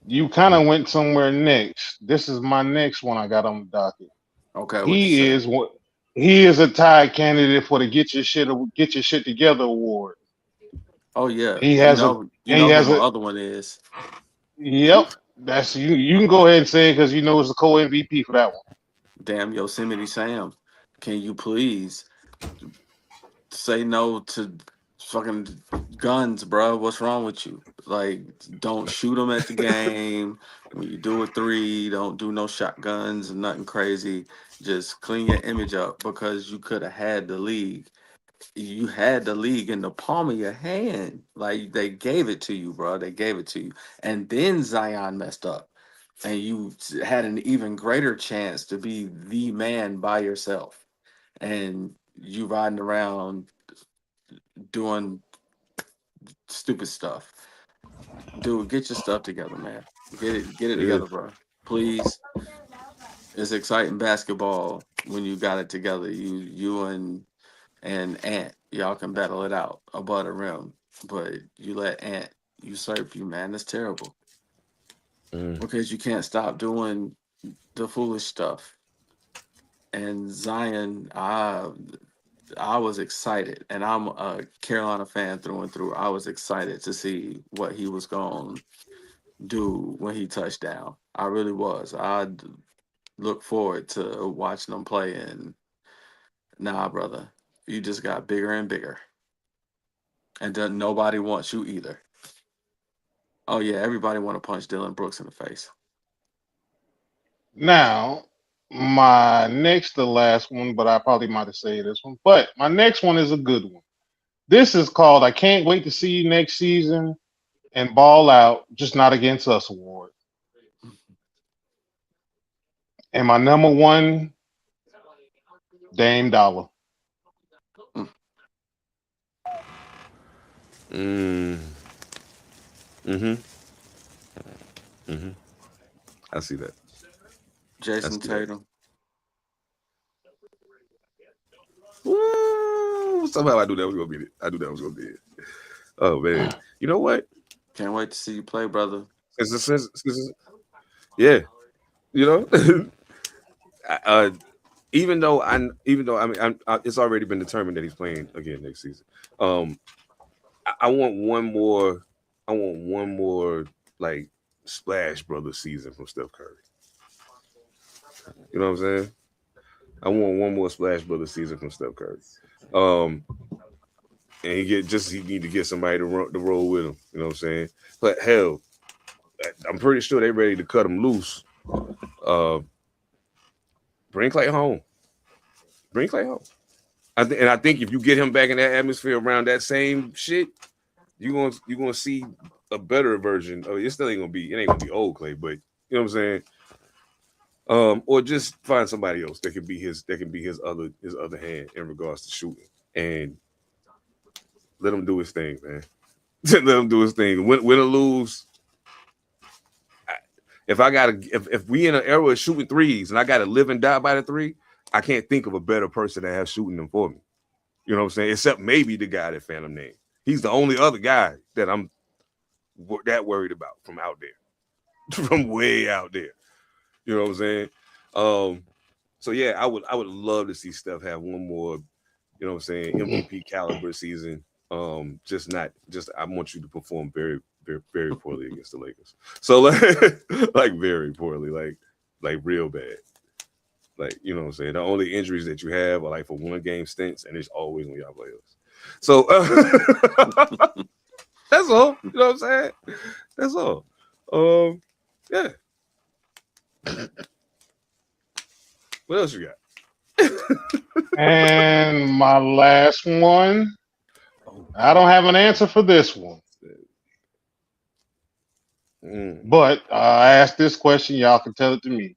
You kind of went somewhere next. This is my next one I got on the docket. Okay, He is a tie candidate for the Get Your Shit Together award. Oh yeah, He has who my other one is. Yep, that's you. You can go ahead and say it because you know it's the co-MVP for that one. Damn Yosemite Sam, can you please say no to fucking guns, bro? What's wrong with you? Like, don't shoot them at the game. When you do a 3, don't do no shotguns and nothing crazy. Just clean your image up because you could have had the league. You had the league in the palm of your hand. Like, they gave it to you, bro. They gave it to you. And then Zion messed up. And you had an even greater chance to be the man by yourself. And you riding around doing stupid stuff. Dude, get your stuff together, man. Get it together, bro. Please. It's exciting basketball when you got it together. You and Ant, y'all can battle it out above the rim. But you let Ant usurp you, man. That's terrible. Because you can't stop doing the foolish stuff. And Zion, I was excited, and I'm a Carolina fan through and through. I was excited to see what he was going to do when he touched down. I really was. I look forward to watching him play. And nah, brother, you just got bigger and bigger. And then nobody wants you either. Oh yeah, everybody want to punch Dylan Brooks in the face. Now, my next to last one, but I probably might have said this one. But my next one is a good one. This is called "I Can't Wait to See You Next Season" and "Ball Out, Just Not Against Us" award. And my number one, Dame Dollar. Mm. Mm-hmm. Mm-hmm. I see that. Jason Tatum. Woo! Somehow I knew that was gonna be it. I knew that was gonna be it. Oh man. You know what? Can't wait to see you play, brother. Yeah. You know? even though I mean it's already been determined that he's playing again next season. I want one more like Splash Brothers season from Steph Curry. You know what I'm saying? I want one more Splash Brothers season from Steph Curry. And he need to get somebody to roll with him. You know what I'm saying? But hell, I'm pretty sure they're ready to cut him loose. Bring Clay home. I think if you get him back in that atmosphere around that same shit, you're gonna see a better version. It still ain't gonna be old Clay, but you know what I'm saying. Or just find somebody else that can be his other hand in regards to shooting, and let him do his thing, man. Let him do his thing. Win or lose. If we in an era of shooting threes and I gotta live and die by the three, I can't think of a better person to have shooting them for me. You know what I'm saying? Except maybe the guy that Phantom named. He's the only other guy that I'm that worried about from out there, from way out there. You know what I'm saying? So yeah, I would love to see Steph have one more, you know what I'm saying, MVP caliber season. I want you to perform very, very, very poorly against the Lakers. So like very poorly, like real bad. Like, you know what I'm saying? The only injuries that you have are like for one game stints, and it's always when y'all play us. So that's all. You know what I'm saying? That's all. Yeah. What else you got? And my last one, I don't have an answer for this one. But I asked this question, y'all can tell it to me.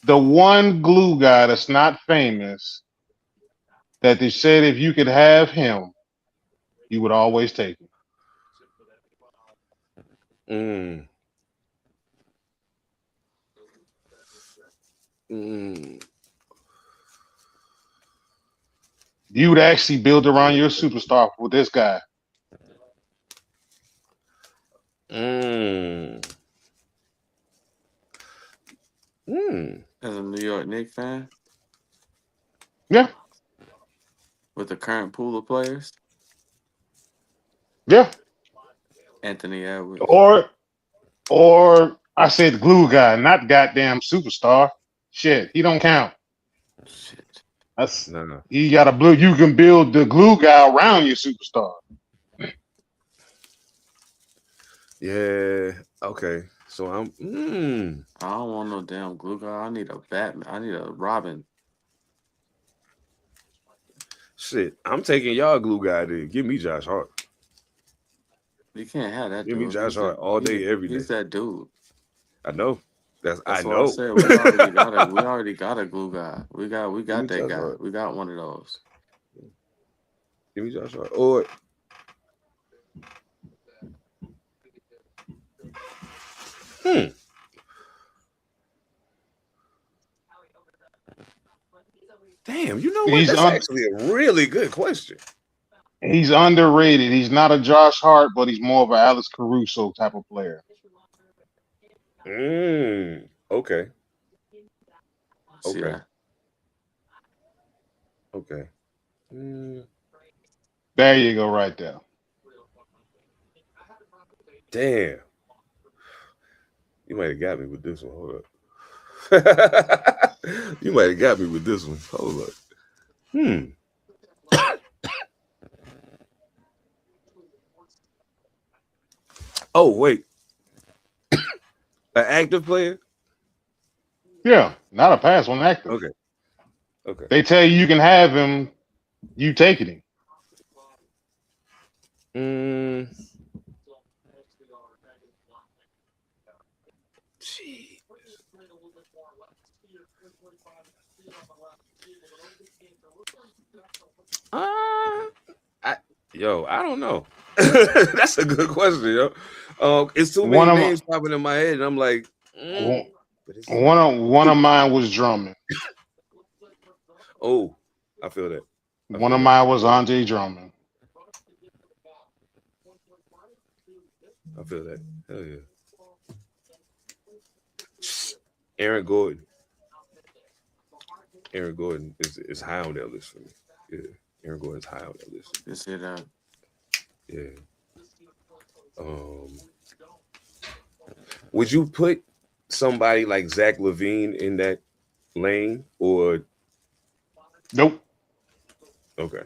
The one glue guy that's not famous that they said if you could have him, you would always take him. You would actually build around your superstar with this guy. As a New York Knicks fan? Yeah. With the current pool of players? Yeah. Anthony Edwards. Or I said glue guy, not goddamn superstar. Shit, he don't count. Shit. That's you can build the glue guy around your superstar. Yeah. Okay. So I don't want no damn glue guy. I need a Batman. I need a Robin. Shit, I'm taking y'all glue guy to give me Josh Hart. You can't have that. Give dude. me Josh Hart all day, every day. He's that dude. I know. That's I what know. I said. We already got a glue guy. We got that guy. Hart. We got one of those. Give me Josh Hart. Or Damn, you know what? That's actually a really good question. He's underrated. He's not a Josh Hart, but he's more of an Alex Caruso type of player. Okay. Okay. Okay. There you go, right there. Damn. You might have got me with this one. Hold up. You might have got me with this one. Hold up. Oh wait, an active player. Yeah, not a past one, active. Okay, okay. They tell you can have him, you taking him. Mm, gee. Uh, I don't know. That's a good question, yo. It's too One many of my, names popping in my head, and I'm like, one but it's one of mine was Drummond. oh, I feel that. I One feel of that. mine was Andre Drummond. I feel that. Hell yeah. Aaron Gordon. Aaron Gordon is high on that list for me. Yeah, Aaron Gordon's high on that list. You see that? Yeah. Um, would you put somebody like Zach LaVine in that lane, or Nope. okay?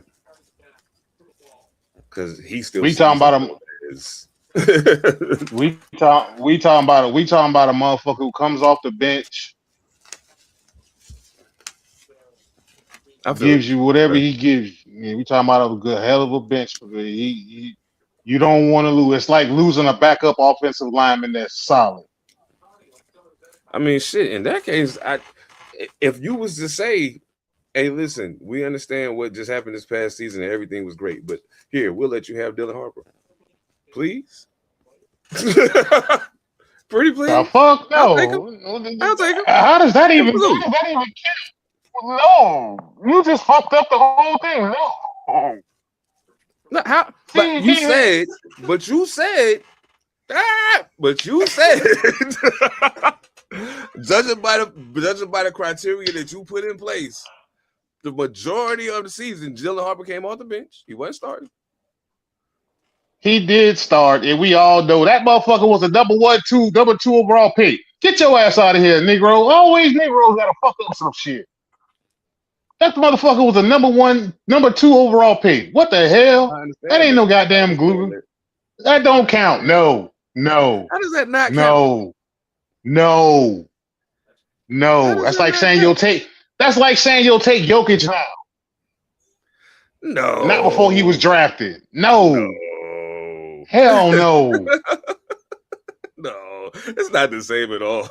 Because he still We talking sees about him. himself as. We talking about it. We talking about a motherfucker who comes off the bench, I feel it. gives you whatever Okay. he gives you. Yeah, we talking about a good hell of a bench player. You don't want to lose. It's like losing a backup offensive lineman that's solid. I mean, shit. In that case, if you was to say, "Hey, listen, we understand what just happened this past season and everything was great, but here we'll let you have Dylan Harper, please." Pretty The please. fuck I'll take him. no. I'll take him. How does that even? How Absolutely. does that even count? No, you just fucked up the whole thing. No. No, how? But See, you said, but you said, but you said, judging by the criteria that you put in place, the majority of the season, Dylan Harper came off the bench. He wasn't starting. he did start, and we all know that motherfucker was a number two overall pick. Get your ass out of here, Negro. Always Negroes gotta fuck up some shit. That motherfucker was a number two overall pick. What the I hell? That understand ain't that. no I goddamn understand glue. that. That I don't count. understand that. No, no, How does that not count? no, no, How no. does That's that like not saying you'll count? take. That's like saying you'll take Jokic now, not before he was No, drafted. No, no, hell no, no. It's not the same at all.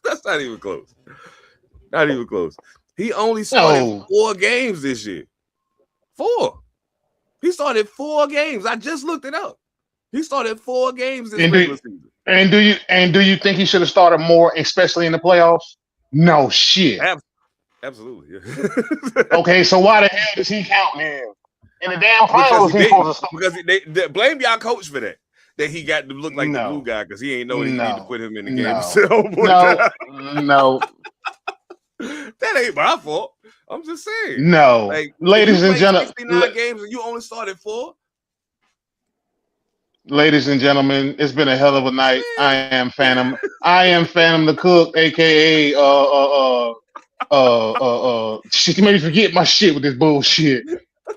That's not even close. Not even close. He only started no. 4 games this year. 4. He started 4 games. I just looked it up. He started 4 games this And regular do season. do you think he should have started more, especially in the playoffs? No shit. Absolutely. Yeah. Okay, so why the hell does he count then? In the damn Because finals, he he's didn't. supposed to start. Because they blame y'all coach for that. That he got to look like the glue No, guy because he ain't know that he need to no, put him in the game. no, So, no, no, that ain't my fault. I'm just saying. no. Like, if you Ladies and played gentlemen, 69 games and you only started 4, ladies and gentlemen, it's been a hell of a night. I am Phantom. I am Phantom the Cook, aka shit, you made me forget my shit with this bullshit.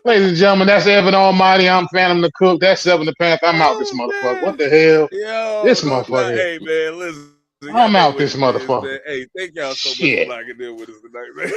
Ladies and gentlemen, that's Evan Almighty. I'm Phantom the Cook. That's Seven Da Pantha. I'm out this oh motherfucker. What man. the hell? Yo, This don't not, motherfucker. hey man, listen. Y'all I'm know out what this it is, motherfucker. man. Hey, thank y'all so much for Shit. locking in with us tonight, man.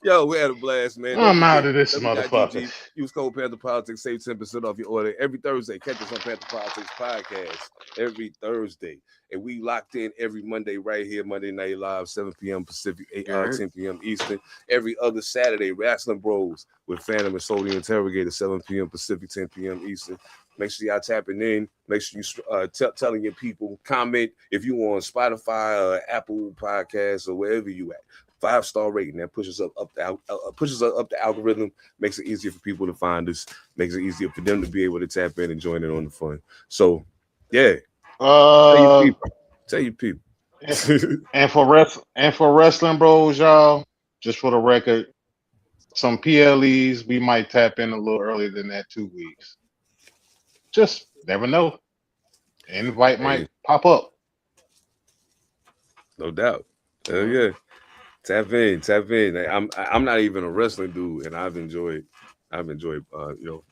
Yo, we had a blast, man. Don't I'm out forget, of this motherfucker. WIGG, use code Panther Politics, save 10% off your order every Thursday. Catch us on Panther Politics Podcast every Thursday. And we locked in every Monday right here, Monday Night Live, 7 p.m. Pacific, 10 p.m. Eastern. Every other Saturday, Wrestling Bros with Phantom and Soul the Interrogator, 7 p.m. Pacific, 10 p.m. Eastern. Make sure y'all tapping in. Make sure you telling your people. Comment if you on Spotify or Apple Podcasts or wherever you at. 5-star rating that pushes us up the algorithm, makes it easier for people to find us, makes it easier for them to be able to tap in and join in on the fun. So, yeah, tell your people. And for wrestling bros, y'all, just for the record, some PLEs we might tap in a little earlier than that 2 weeks. Just never know. Invite Hey, might pop up. no doubt. Hell yeah. Tap in. I'm not even a wrestling dude, and I've enjoyed I've enjoyed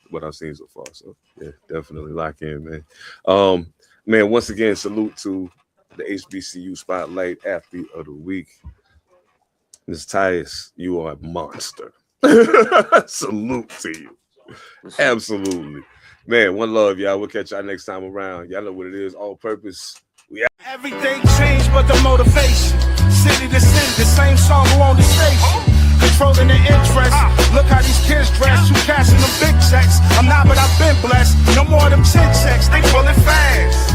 what I've seen so far. So yeah, definitely lock in, man. Man, once again, salute to the HBCU Spotlight Athlete of the Week. Ms. Tyus, you are a monster. Salute to you. Absolutely. Man, one love, y'all. We'll catch y'all next time around. Y'all know what it is, all purpose. Everything changed but the motivation. City to city, the same song who on the station. Controlling the interest. Look how these kids dress. You cashing them big checks. I'm not, but I've been blessed. No more of them chin checks. They pulling fast.